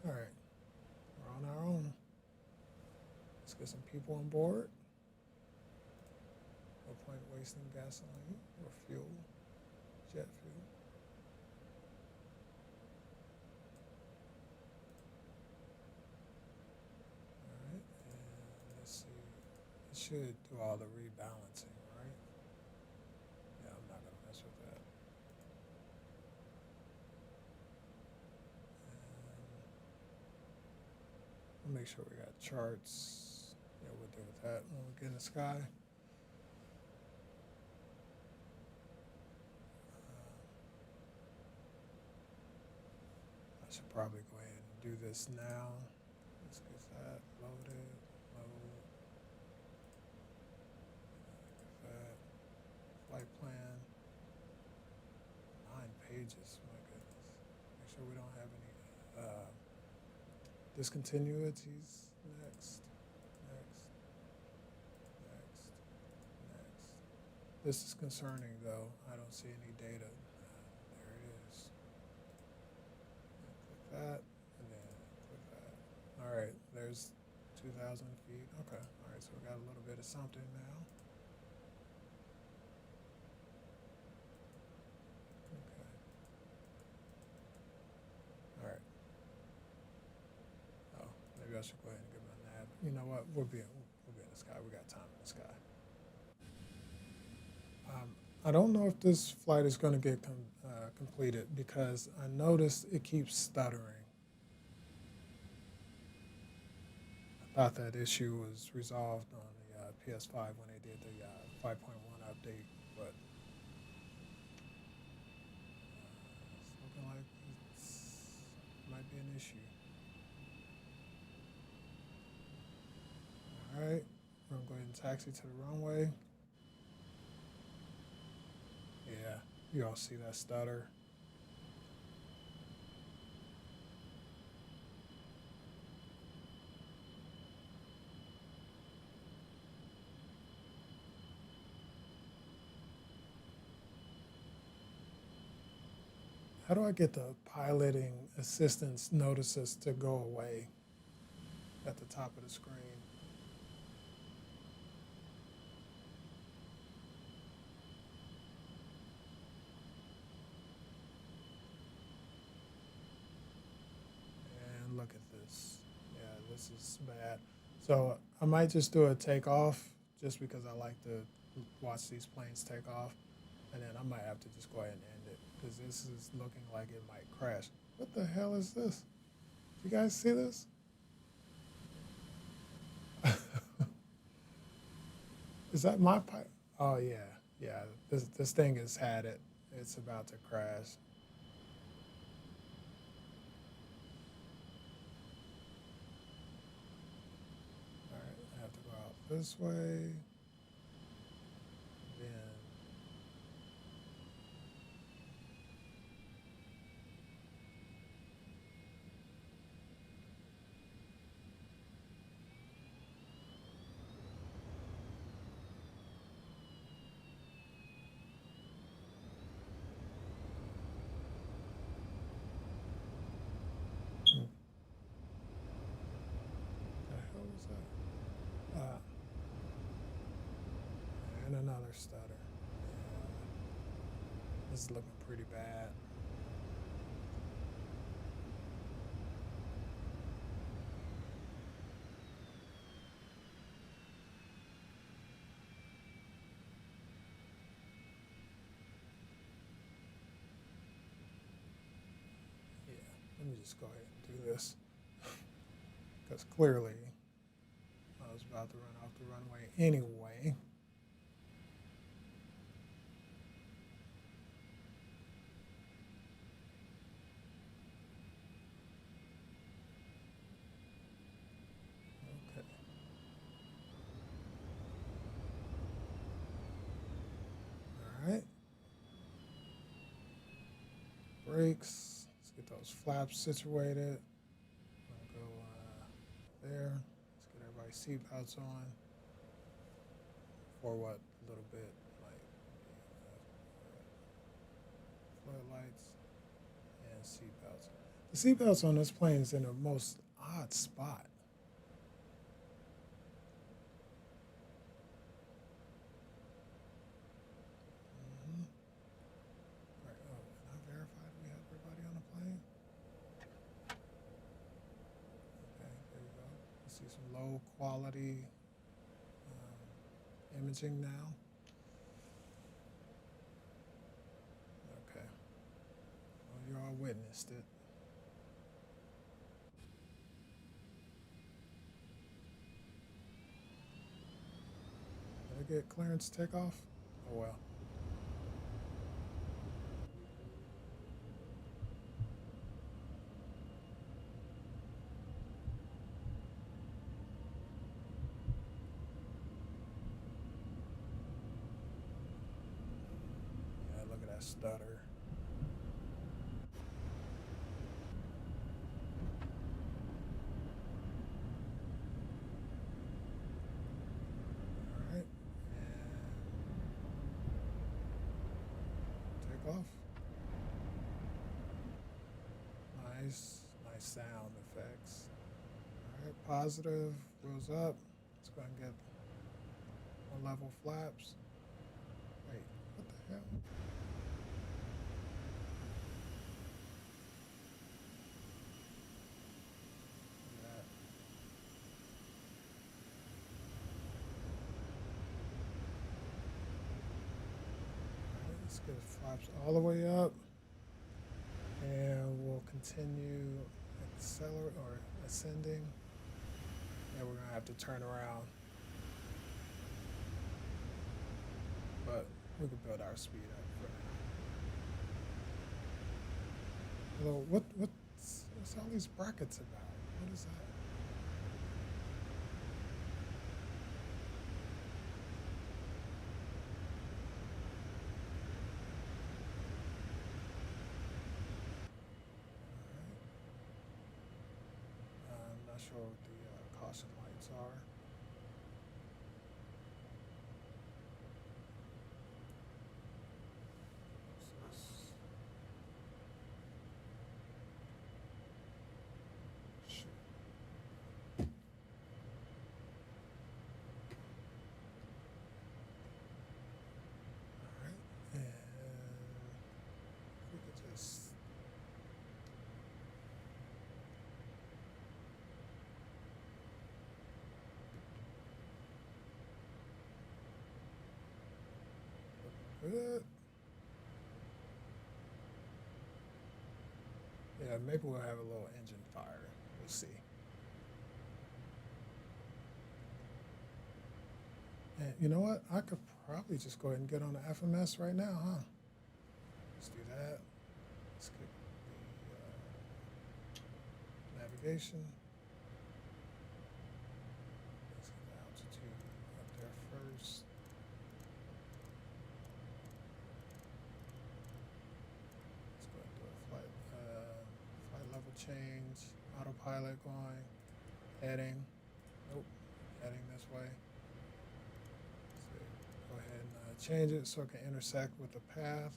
All right. We're on our own. Let's get some people on board. No point wasting gasoline or fuel, jet fuel. All right. And let's see. It should do all the rebalancing, right? Yeah, I'm not going to mess with that. make sure we got charts. Yeah, we'll deal with that when we get in the sky. I should probably go ahead and do this now. Let's get that loaded. Load. That. Flight plan. 9 pages. My goodness. Make sure we don't have any discontinuities. Next. Next. Next. Next. This is concerning though. I don't see any data. There it is. Click that, and then click that. All right, there's 2,000 feet. Okay, all right, so we got a little bit of something now. Okay. All right. Oh, maybe I should go ahead and get my nav. You know what? We'll be in the sky. We got time in the sky. I don't know if this flight is going to get completed because I noticed it keeps stuttering. I thought that issue was resolved on the PS5 when they did the 5.1 update, but it's looking like it might be an issue. All right, we're going to go ahead and taxi to the runway. Yeah, you all see that stutter. How do I get the piloting assistance notices to go away at the top of the screen? And look at this. Yeah, this is bad. So I might just do a takeoff just because I like to watch these planes take off. And then I might have to just go ahead and end it because this is looking like it might crash. What the hell is this? You guys see this? Is that my pipe? Oh yeah, yeah. This thing has had it. It's about to crash. All right, I have to go out this way. Then what the hell was that? And another stutter. This is looking pretty bad. Yeah, let me just go ahead and do this because clearly I was about to run off the runway anyway. Okay. All right. Brakes. Let's get those flaps situated. I'll go there. Let's get everybody's seatbelts on. For what? A little bit like floodlights and seatbelts. The seatbelts on this plane is in the most odd spot. Right. Oh, and I verified we have everybody on the plane. Okay, there you go. You see some low quality imaging now. Okay. Well, you all witnessed it. get clearance to take off? Oh well. Yeah, look at that stutter. All right, and take off. Nice sound effects. All right, positive, wheels up. Let's go and get one level flaps. Wait, what the hell? Look at that. All right, let's get flaps all the way up. And we'll continue accelerate or ascending. And we're gonna have to turn around. But we can build our speed up for now. Although what's all these brackets about? What is that? I'm not sure what the caution lights are. Shit. All right, and we could just good. Yeah, maybe we'll have a little engine fire. We'll see. And you know what? I could probably just go ahead and get on the FMS right now, huh? Let's do that. Let's get the navigation. Let's get the altitude up there first. Let's go ahead and do a flight level change. Autopilot going. Heading. Nope. Heading this way. So go ahead and change it so it can intersect with the path.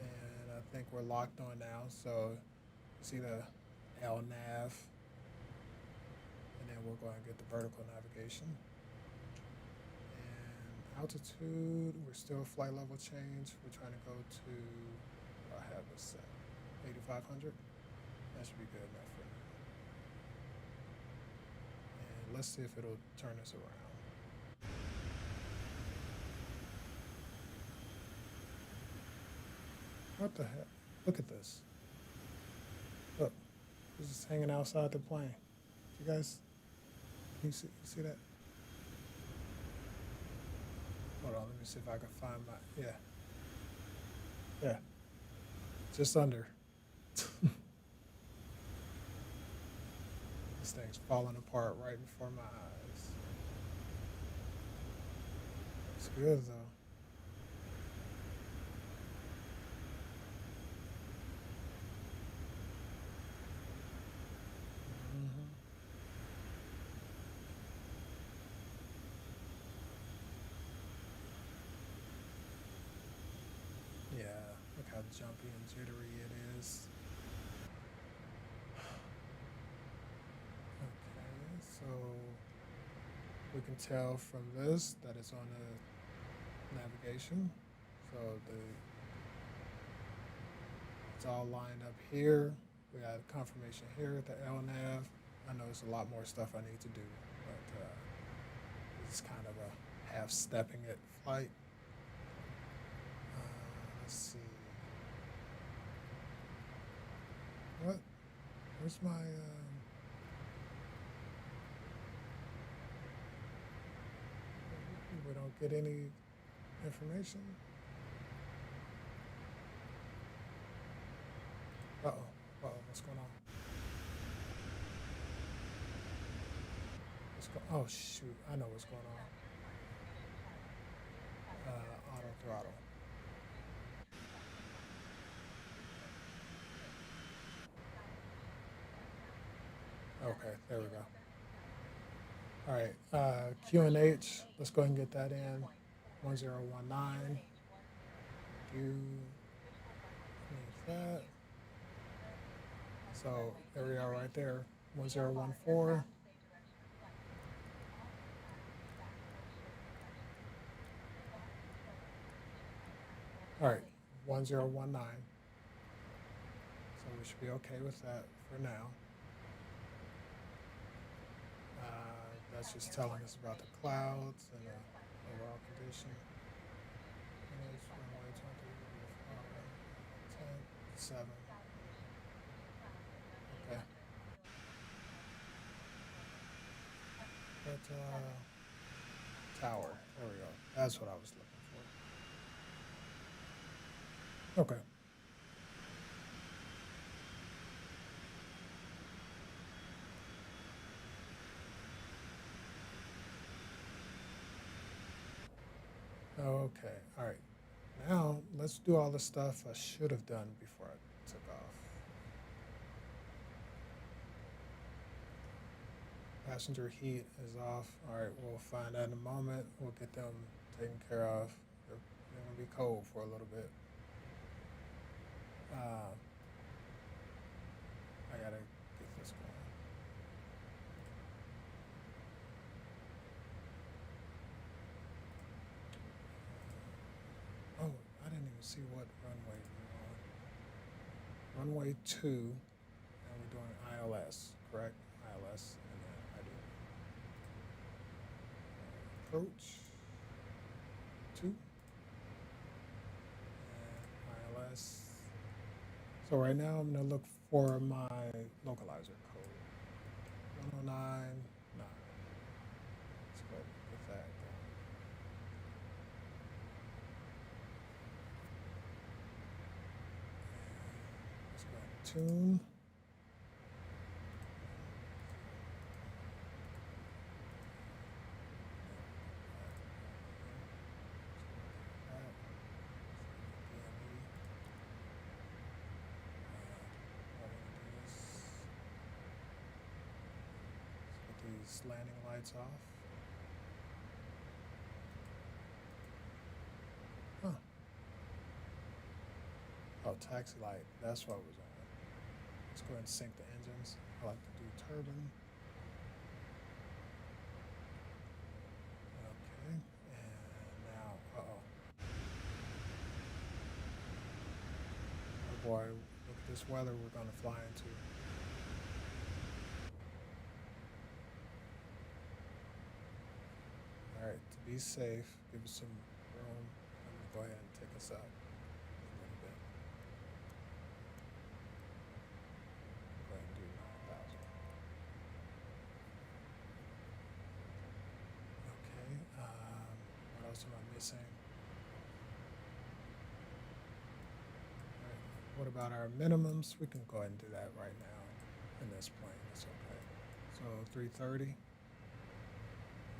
And I think we're locked on now. So you see the L nav. And then we'll go ahead and get the vertical navigation. And altitude, we're still flight level change. We're trying to go to, I have it set, 8,500. That should be good enough for now. And let's see if it'll turn us around. What the heck? Look at this. Look, it's just hanging outside the plane. You guys, can you see that? Hold on, let me see if I can find my, yeah. Yeah, just under. This thing's falling apart right before my eyes. It's good though. Hmm. Yeah, look how jumpy and jittery it is. Okay, so we can tell from this that it's on the navigation. So it's all lined up here. We got confirmation here at the LNAV. I know there's a lot more stuff I need to do, but it's kind of a half stepping it flight. Let's see. What? Where's my? get any information? Uh-oh. Uh-oh, what's going on? Oh shoot, I know what's going on. Auto throttle. Okay, there we go. All right, QNH, let's go ahead and get that in. 1019. You need that. So there we are right there. 1014. All right, 1019. So we should be okay with that for now. That's just telling us about the clouds and the overall condition. Runway 10, 7. Okay. But tower. There we go. That's what I was looking for. Okay. Okay. All right. Now let's do all the stuff I should have done before I took off. Passenger heat is off. All right, we'll find that in a moment. We'll get them taken care of. They're going to be cold for a little bit. I got to get this going. Oh, I didn't even see what runway we're on. Runway 2, and we're doing ILS, correct? ILS, and then I do approach 2 and ILS. So right now I'm going to look for my localizer code. 1099. Let's go with that. Let's go ahead and tune. Landing lights off. Huh. Oh, taxi light. That's what was on. Let's go ahead and sync the engines. I like to do turbine. Okay. And now, uh-oh. Oh boy, look at this weather we're going to fly into. All right, to be safe, give us some room. I'm going to go ahead and take us up a little bit. Go ahead and do 9,000. Okay, what else am I missing? All right, what about our minimums? We can go ahead and do that right now in this plane. It's okay. So 330.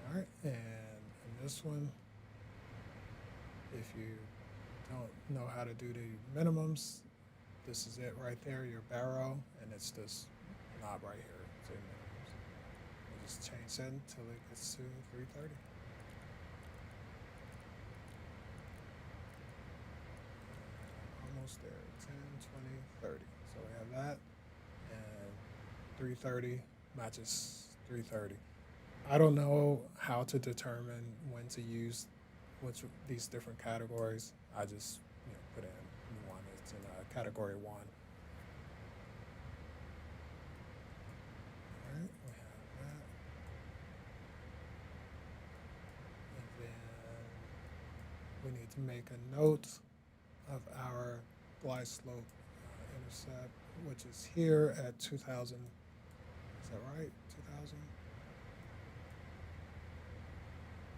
All right, and in this one, if you don't know how to do the minimums, this is it right there, your barrel, and it's this knob right here. So minimums. We'll just change that until it gets to 330. Almost there, 10, 20, 30. So we have that, and 330 matches 330. I don't know how to determine when to use which of these different categories. I just put in one. It's in category 1. All right, we have that. And then we need to make a note of our glide slope intercept, which is here at 2,000. Is that right? 2,000?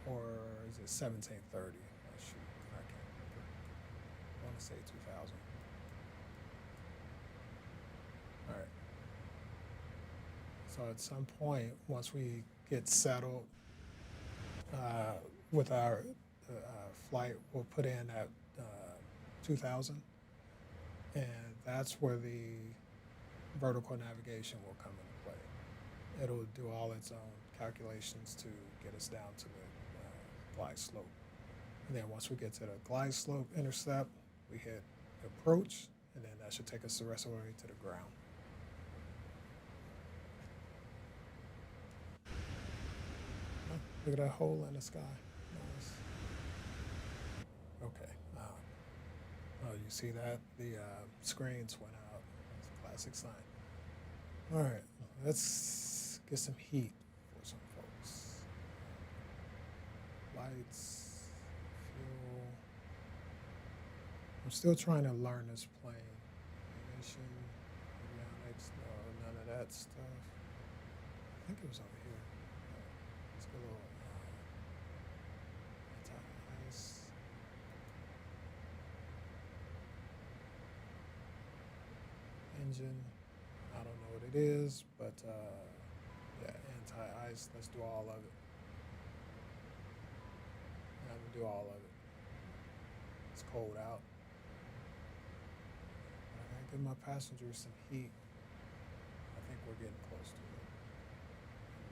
Or is it 1730? Oh, shoot, I can't remember. I want to say 2000. All right. So at some point, once we get settled uh, with our flight, we'll put in at 2000, and that's where the vertical navigation will come into play. It'll do all its own calculations to get us down to the glide slope. And then once we get to the glide slope intercept, we hit approach, and then that should take us the rest of the way to the ground. Oh, look at that hole in the sky. Nice. Okay. Oh, you see that? The screens went out. It's a classic sign. All right, let's get some heat for some folks. Lights, fuel. I'm still trying to learn this plane. Aviation, avionics, no, none of that stuff. I think it was over here. Let's go a little anti-ice. Engine. I don't know what it is, but yeah, anti-ice. Let's do all of it. I'm gonna do all of it. It's cold out. I gotta give my passengers some heat. I think we're getting close to it.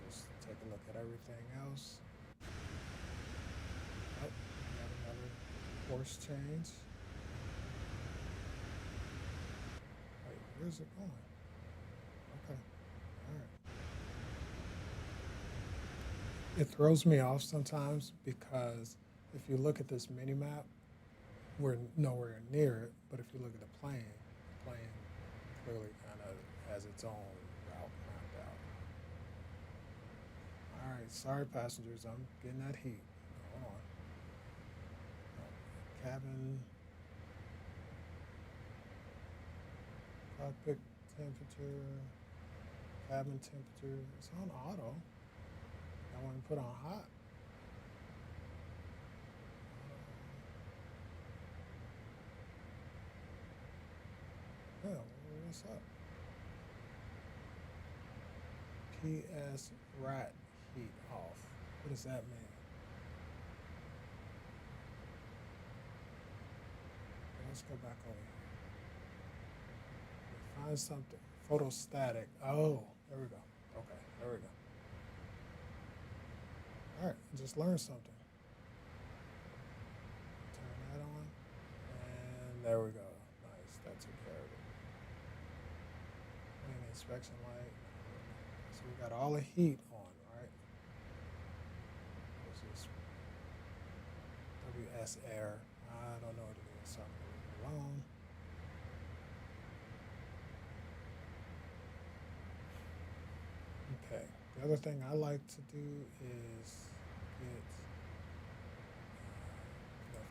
Just take a look at everything else. Oh, we got another course change. Wait, where's it going? Okay, all right. It throws me off sometimes because if you look at this mini map, we're nowhere near it. But if you look at the plane clearly kind of has its own route mapped out. All right, sorry passengers, I'm getting that heat. Hold on. Cabin, cockpit temperature, cabin temperature. It's on auto. I want to put on hot. Yeah, what's up? PS rat heat off. What does that mean? Let's go back over here. Find something. Photostatic. Oh, there we go. Okay, there we go. All right, just learned something. Turn that on. And there we go. Nice, that took care of it. Wing inspection light. So we got all the heat on, right? What's this? WS air. I don't know what it is, so I'm gonna leave it alone. Okay. The other thing I like to do is get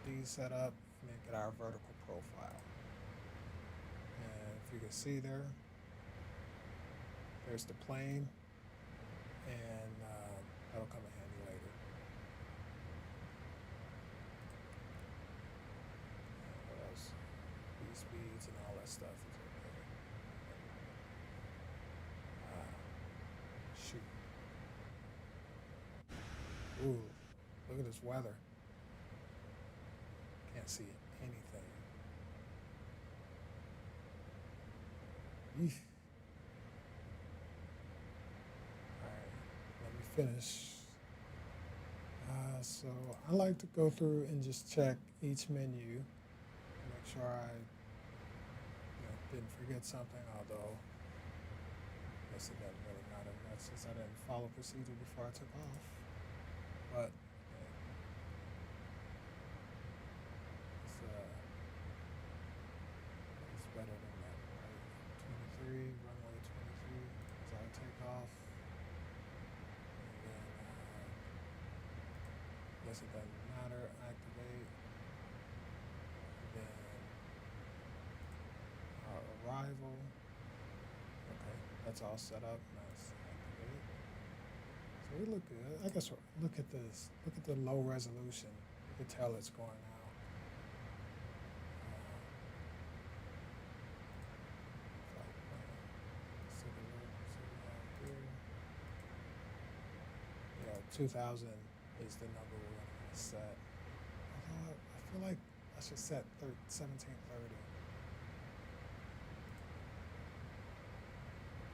these set up and then get our vertical profile. And if you can see there's the plane, and that'll come in handy later. What else? These speeds and all that stuff is okay. Shoot. Ooh, look at this weather. Can't see anything. Eesh. All right, let me finish. So I like to go through and just check each menu, make sure I didn't forget something, although I guess it doesn't really matter much since I didn't follow procedure before I took off. But it's better than that, right? 23, runway 23 is our takeoff. And then guess it doesn't matter, activate. And then our arrival. Okay, that's all set up. Nice, activate. So we look good. I guess look at this. Look at the low resolution. You can tell it's going out. Flight plan. Let's take a look. See what we have here. Yeah, 2000 is the number we're gonna set. Although I feel like I should set 1730.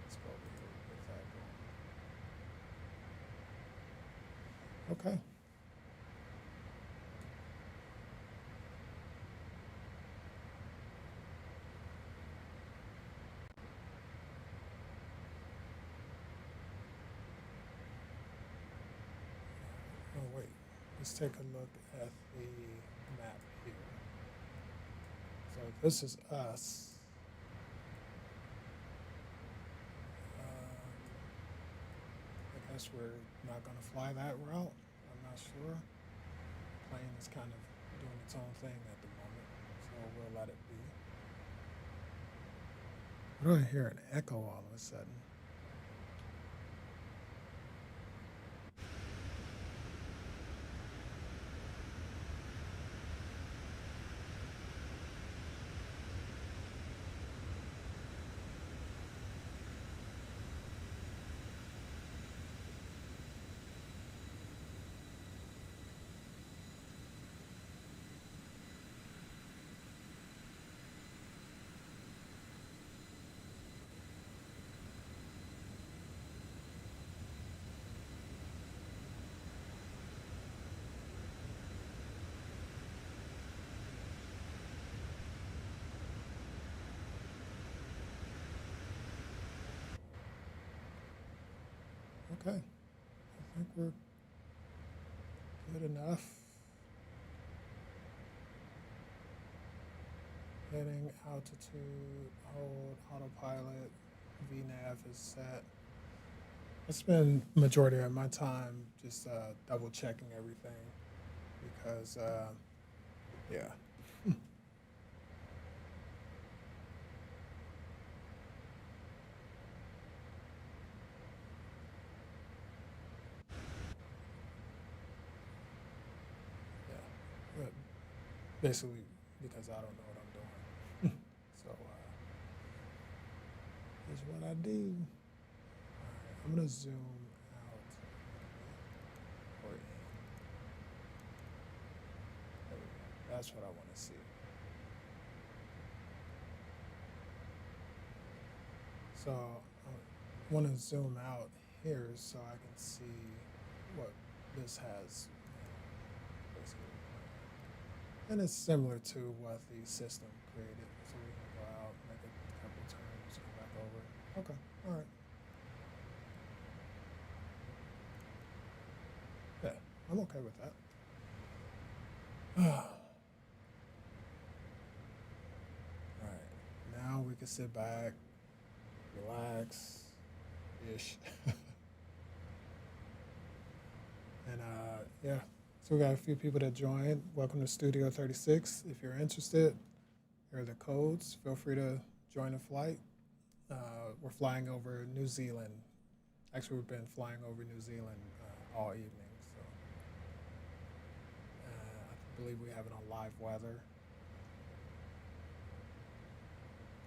Let's go over here with that going. Okay. Oh wait. Let's take a look at the map here. So this is us. I guess we're not going to fly that route. I'm not sure. The plane is kind of doing its own thing at the moment, so we'll let it be. I don't hear an echo all of a sudden. Okay, I think we're good enough. Heading altitude, hold, autopilot, VNAV is set. I spend majority of my time just double checking everything because, yeah. Yeah, but basically because I don't know what I'm doing. So here's what I do. All right, I'm gonna zoom out or in. There we go. That's what I want to see. So I want to zoom out here so I can see what this has basically. And it's similar to what the system created. So we can go out, make a couple turns, come back over. Okay, all right. Yeah, I'm okay with that. All right, now we can sit back, relax, ish. And yeah, so we got a few people that joined. Welcome to Studio 36. If you're interested, here are the codes. Feel free to join the flight. We're flying over New Zealand. Actually, we've been flying over New Zealand all evening. So I believe we have it on live weather.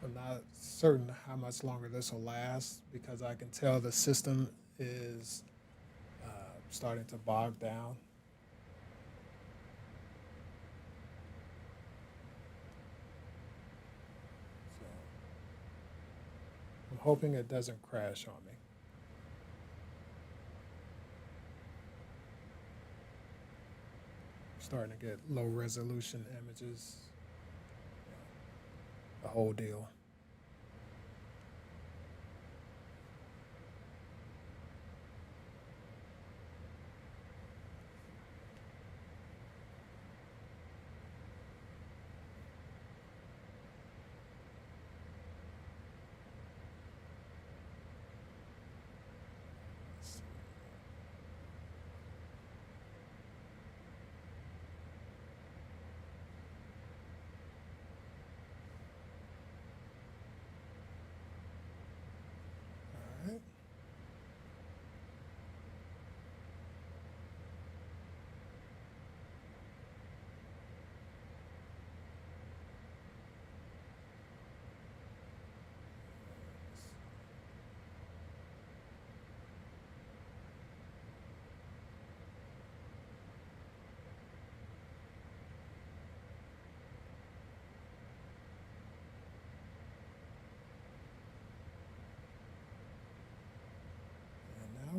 I'm not certain how much longer this will last because I can tell the system is starting to bog down. So I'm hoping it doesn't crash on me. I'm starting to get low resolution images, the whole deal.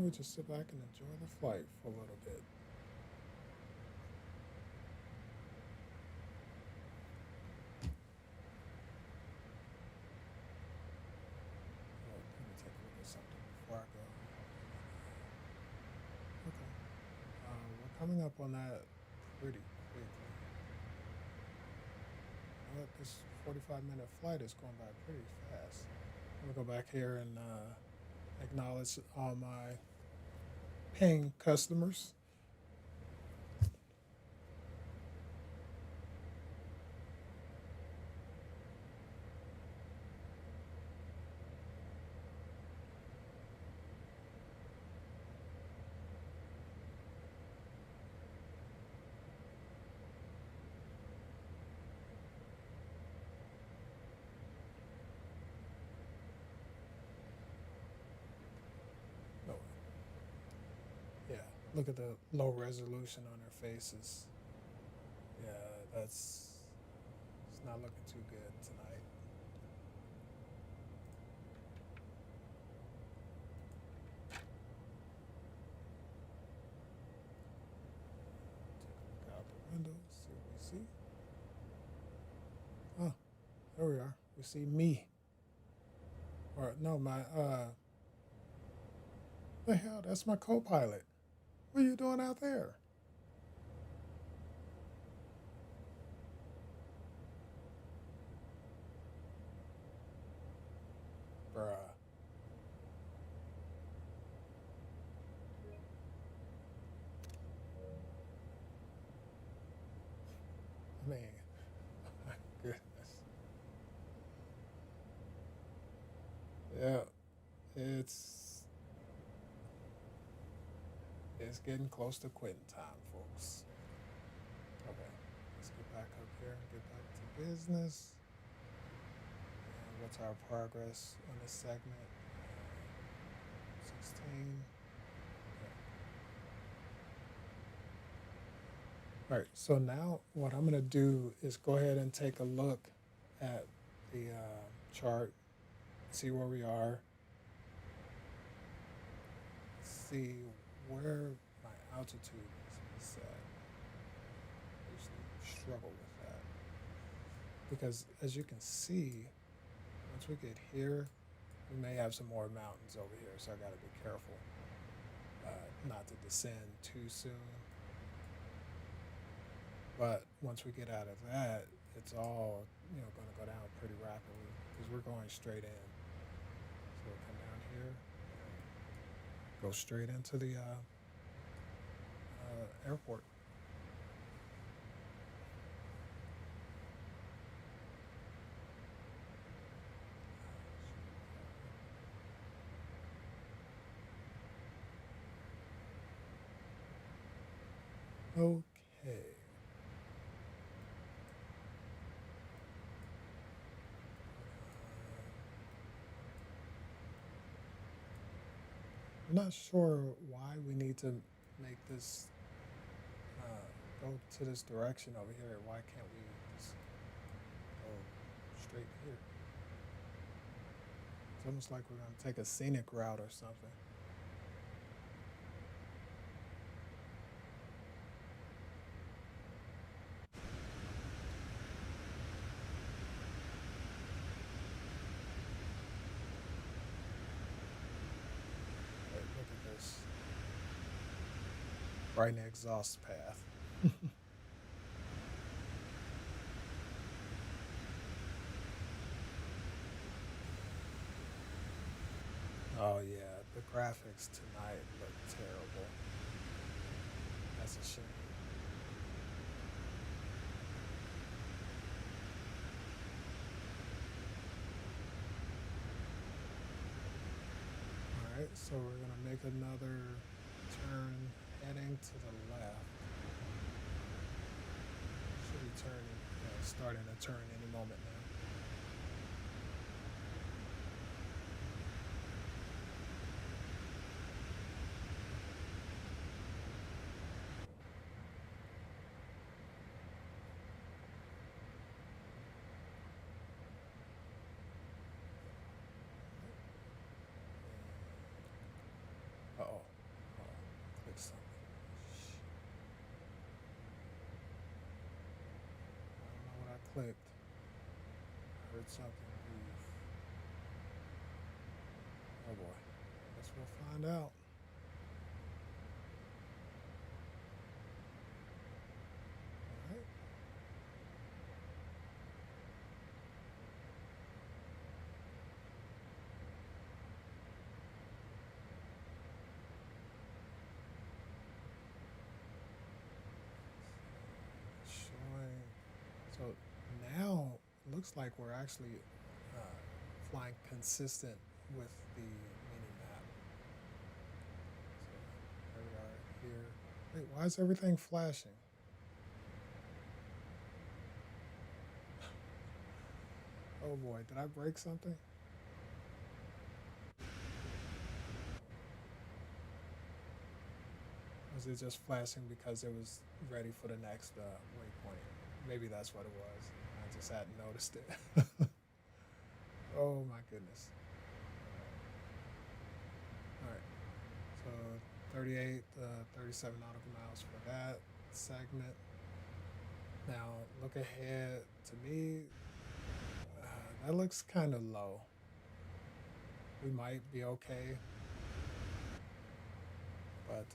really just sit back and enjoy the flight for a little bit. Well, let me take a look at something before I go. Okay. We're coming up on that pretty quickly. Well, this 45-minute flight is going by pretty fast. I'm gonna go back here and acknowledge all my paying customers. No, yeah, look at the low resolution on their faces. Yeah, it's not looking too good tonight. Take a look out the window, see what we see. Oh, there we are. We see me. Or no, my the hell, that's my co-pilot. What are you doing out there? Bruh. Man, my goodness. Yeah, it's it's getting close to quitting time, folks. Okay, let's get back up here and get back to business. And what's our progress on this segment? 16. Okay. All right, so now what I'm gonna do is go ahead and take a look at the chart, see where we are, see where my altitude is set. I usually struggle with that because, as you can see, once we get here, we may have some more mountains over here, so I got to be careful not to descend too soon. But once we get out of that, it's all going to go down pretty rapidly because we're going straight in. So we'll come down here, go straight into the airport. Okay. I'm not sure why we need to make this go to this direction over here. Why can't we just go straight here? It's almost like we're going to take a scenic route or something. Hey, look at this. Right in the exhaust path. Oh yeah, the graphics tonight look terrible. That's a shame. All right, so we're gonna make another turn heading to the left. Should be turning, starting to turn any moment now. Uh oh. clicked. I heard something move. Oh boy. I guess we'll find out. All right. Showing. So now it looks like we're actually flying consistent with the mini map. So there we are here. Wait, why is everything flashing? Oh boy, did I break something? Was it just flashing because it was ready for the next waypoint? Maybe that's what it was. I just hadn't noticed it. Oh my goodness. All right. So 38, 37 nautical miles for that segment. Now look ahead to me. That looks kind of low. We might be okay, but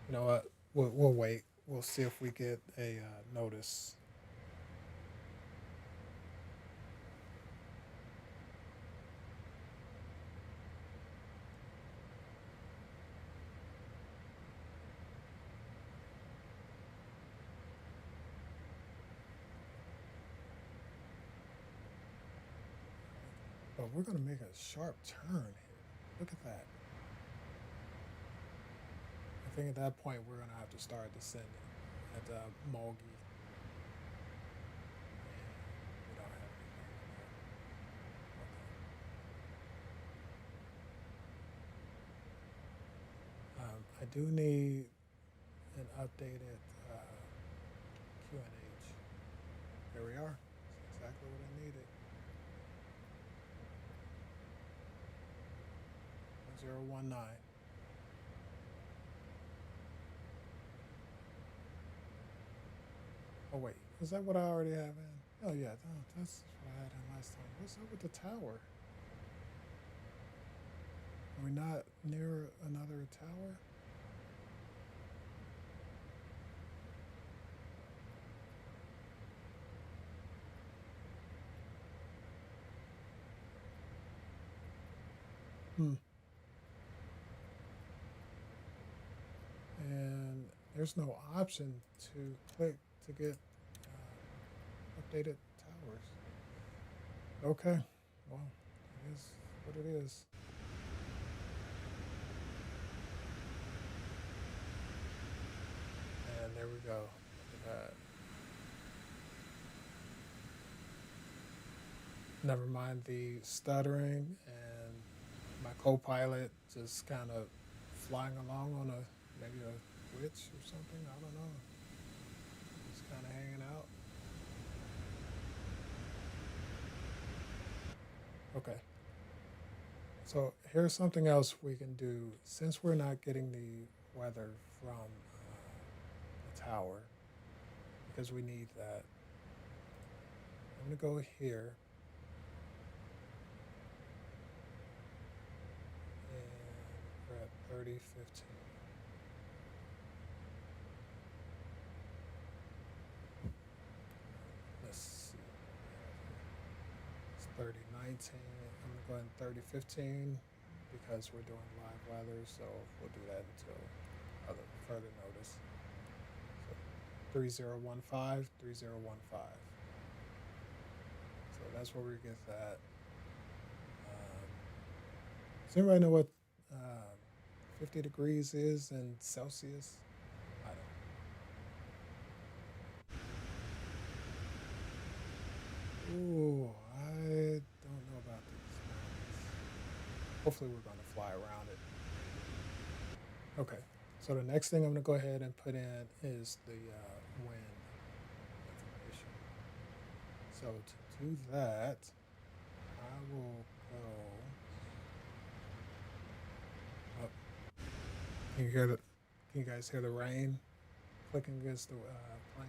you know what? We'll wait. We'll see if we get a notice. But we're gonna make a sharp turn here. Look at that. I think at that point we're gonna have to start descending at Mulgi. We don't have anything. Okay. I do need an updated QNH. There we are. That's exactly what I needed. 1019. Oh wait, is that what I already have in? Oh yeah, that's what I had in last time. What's up with the tower? Are we not near another tower? Hmm. And there's no option to click to get updated towers. Okay, well, it is what it is. And there we go. Look at that. Never mind the stuttering and my co-pilot just kind of flying along on a maybe a witch or something. I don't know. Just kind of hanging out. Okay. So here's something else we can do since we're not getting the weather from the tower because we need that. I'm gonna go here and we're at 3015. Let's see. It's 3019. I'm gonna go ahead and 3015 because we're doing live weather, so we'll do that until other further notice. So 3015, 3015. So that's where we get that. Does anybody know what 50 degrees is in Celsius? I don't. Ooh, I don't know about these mountains. Hopefully, we're going to fly around it. Okay, so the next thing I'm going to go ahead and put in is the wind information. So to do that, I will go. Oh, can you hear the? Can you guys hear the rain? clicking against the plane.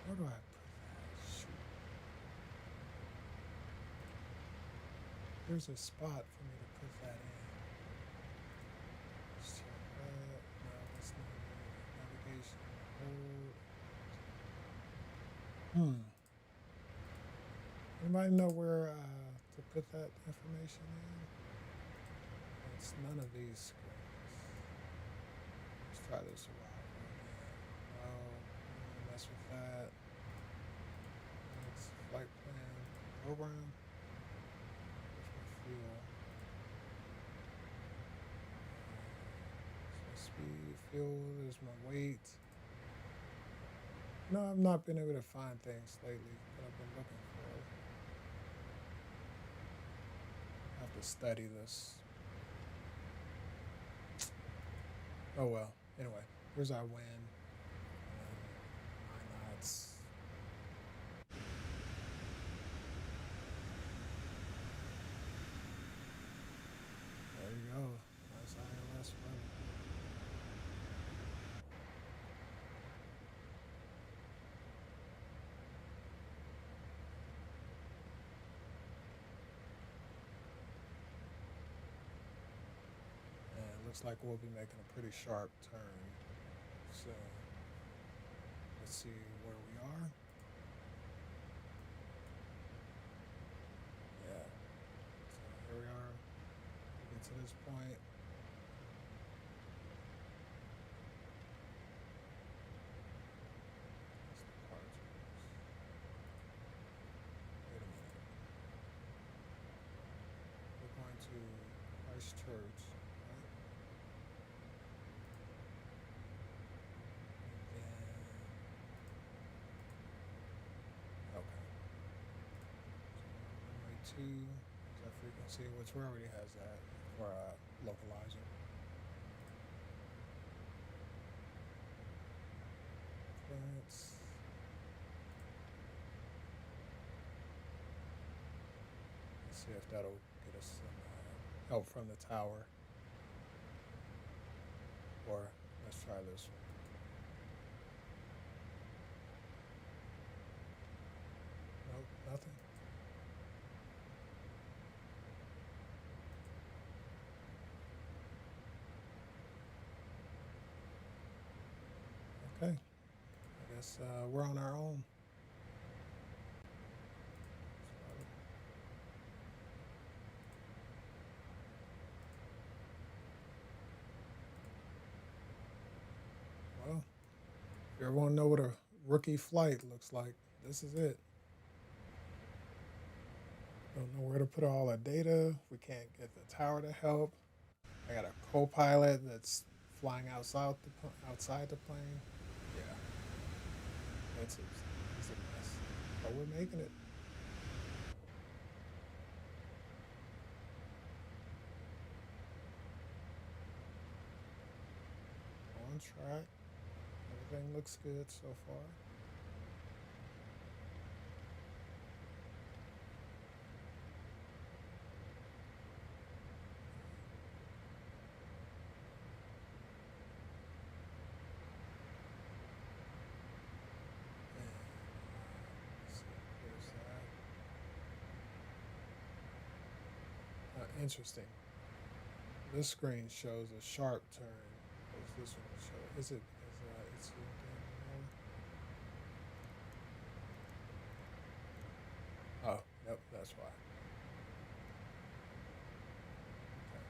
Where do I put that? Shoot. There's a spot for me to put that in. Let's check that. No, that's not it. Navigation. Hold. Anybody know where to put that information in? It's none of these screens. Let's try this a while again. No, I'm gonna mess with that. It's flight plan program. There's my fuel. There's my speed, fuel, there's my weight. No, I've not been able to find things lately that I've been looking for. I have to study this. Oh well. Anyway, here's our win. 9 knots. There you go. Nice ILS weather. And it looks like we'll be making a pretty sharp turn. So let's see where we are. Yeah. So here we are. We get to this point. Wait a minute. We're going to Christchurch, right? And then, okay. So runway 2 is our frequency, which we already has that for our localizer. Let's see if that'll get us some help from the tower. Or let's try this one. Nope, nothing. Okay. I guess we're on our own. Well, if you ever want to know what a rookie flight looks like, this is it. Don't know where to put all the data. We can't get the tower to help. I got a co-pilot that's flying outside the plane. Yeah, it's a mess, but we're making it. On track. Everything looks good so far. Interesting. This screen shows a sharp turn. What does this one show? Is it because it's oh, yep, that's why. Okay.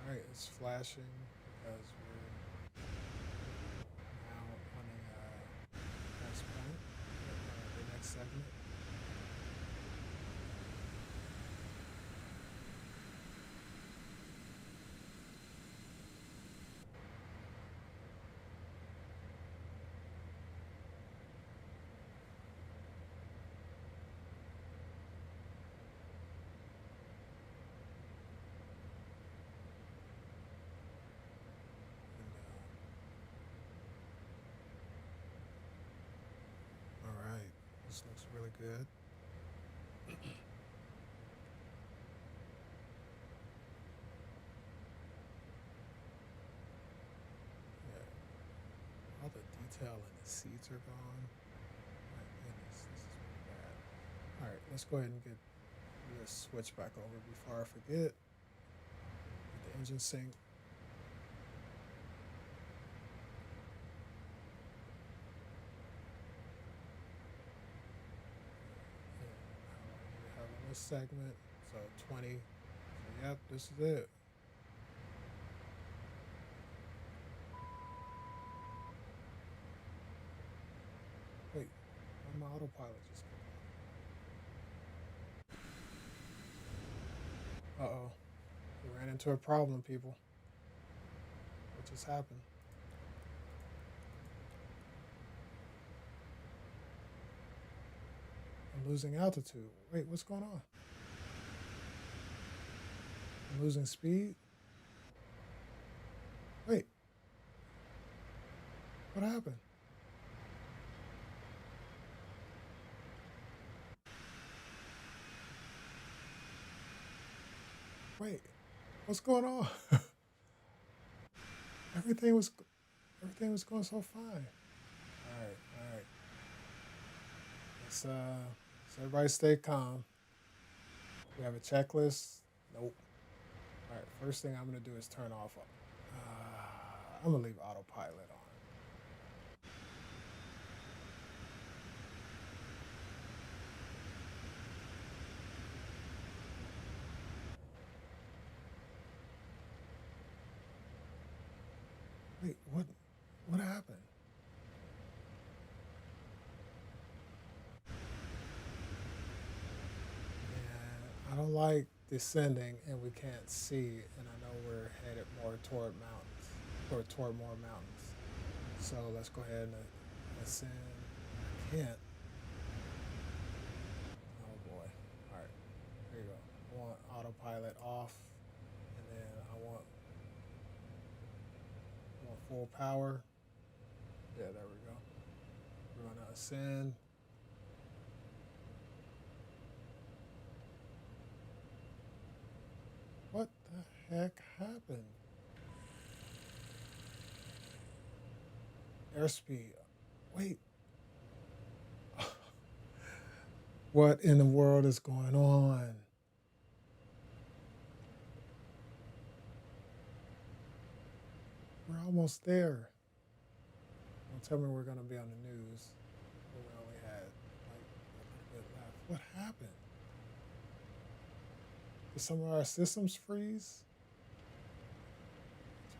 All right, it's flashing because we're now on a next point, the next segment. really good. Yeah, all the detail in the seats are gone. My goodness, this is pretty bad. All right, let's go ahead and get this switch back over before I forget. Get the engine sync. And how long do we have on this segment? So 20. So, yep, this is it. Wait, why my autopilot just came on? Uh-oh. We ran into a problem, people. What just happened? I'm losing altitude. Wait, what's going on? I'm losing speed? Wait, what happened? Wait, what's going on? everything was everything was going so fine. All right. Let's everybody stay calm. We have a checklist. Nope. All right, first thing I'm gonna do is turn off. I'm gonna leave autopilot on. Wait, what happened? Yeah, I don't like descending and we can't see, and I know we're headed more toward mountains, or toward more mountains. So let's go ahead and ascend. I can't. Oh boy. All right, here you go. I want autopilot off, and then I want full power. Yeah, there we go. We're gonna ascend. What the heck happened? Airspeed. Wait. What in the world is going on? We're almost there. Don't tell me we're gonna be on the news. But we only had like a little bit left. What happened? Did some of our systems freeze?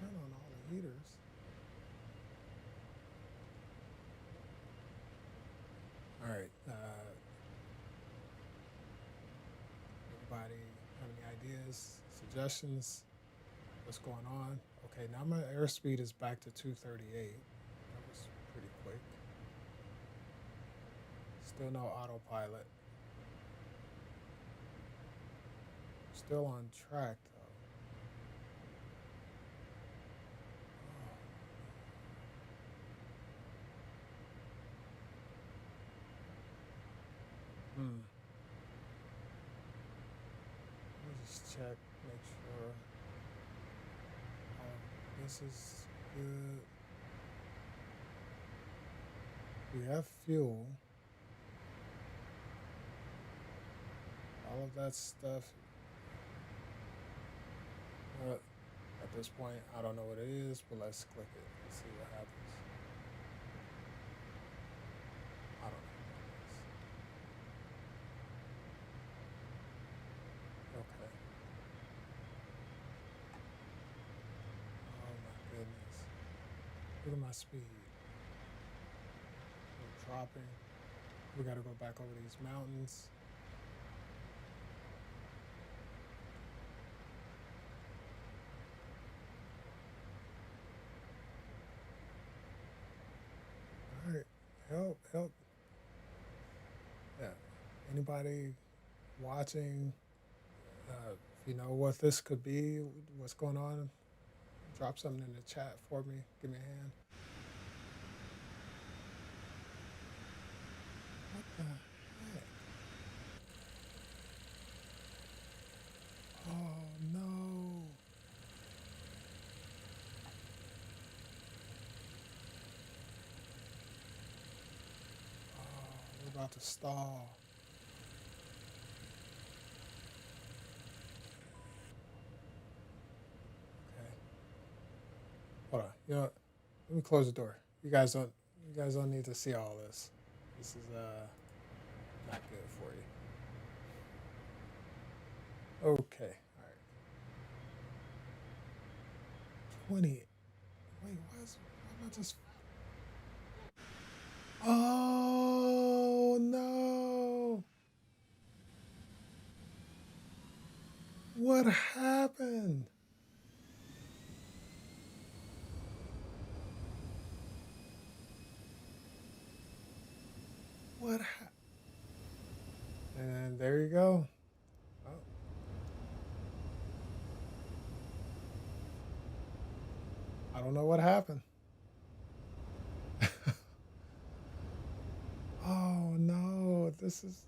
Turn on all the heaters. All right. Anybody have any ideas, suggestions? What's going on? Okay, now my airspeed is back to 238. That was pretty quick. Still no autopilot. Still on track though. Oh. Let me just check, make sure this is good. We have fuel. All of that stuff. At this point, I don't know what it is, but let's click it and see what happens. I don't know what it is. Okay. Oh my goodness. Look at my speed. We're dropping. We gotta go back over these mountains. All right. Help. Yeah. Anybody watching, if you know what this could be, what's going on, drop something in the chat for me. Give me a hand. What the heck? about to stall. Okay. Hold on. You know what? Let me close the door. You guys don't need to see all this. This is not good for you. Okay. All right. 20. Wait, why am I just Oh no. What happened? What happened? And there you go. Oh, I don't know what happened. Oh no, this is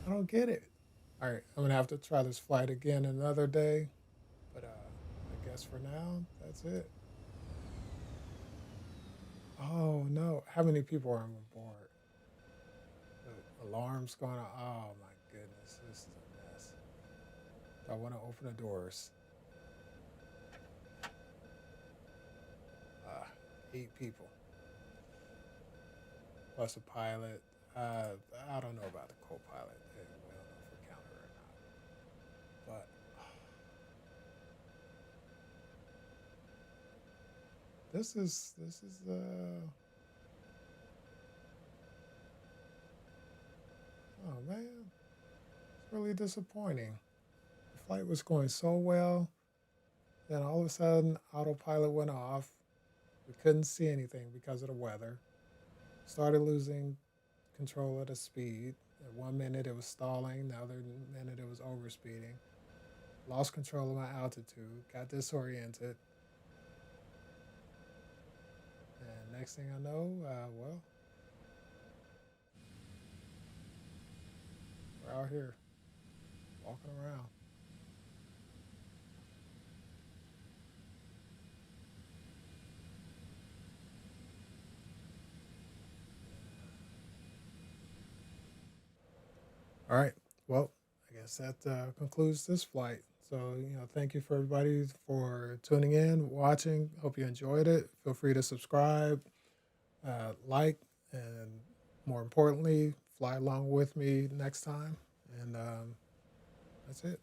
I don't get it. All right, I'm gonna have to try this flight again another day. But I guess for now, that's it. Oh no, how many people are on board? The alarm's going on. Oh my goodness, this is a mess. Do I want to open the doors? 8 people plus a pilot. I don't know about the co-pilot. We don't know if we count her or not. But this is oh man, it's really disappointing. The flight was going so well, then all of a sudden autopilot went off. We couldn't see anything because of the weather. Started losing control of the speed. At 1 minute it was stalling, the other minute it was overspeeding. Lost control of my altitude, got disoriented, and next thing I know, well, we're out here walking around. All right, well, I guess that concludes this flight. So, thank you for everybody for tuning in, watching. Hope you enjoyed it. Feel free to subscribe, like, and more importantly, fly along with me next time. And that's it.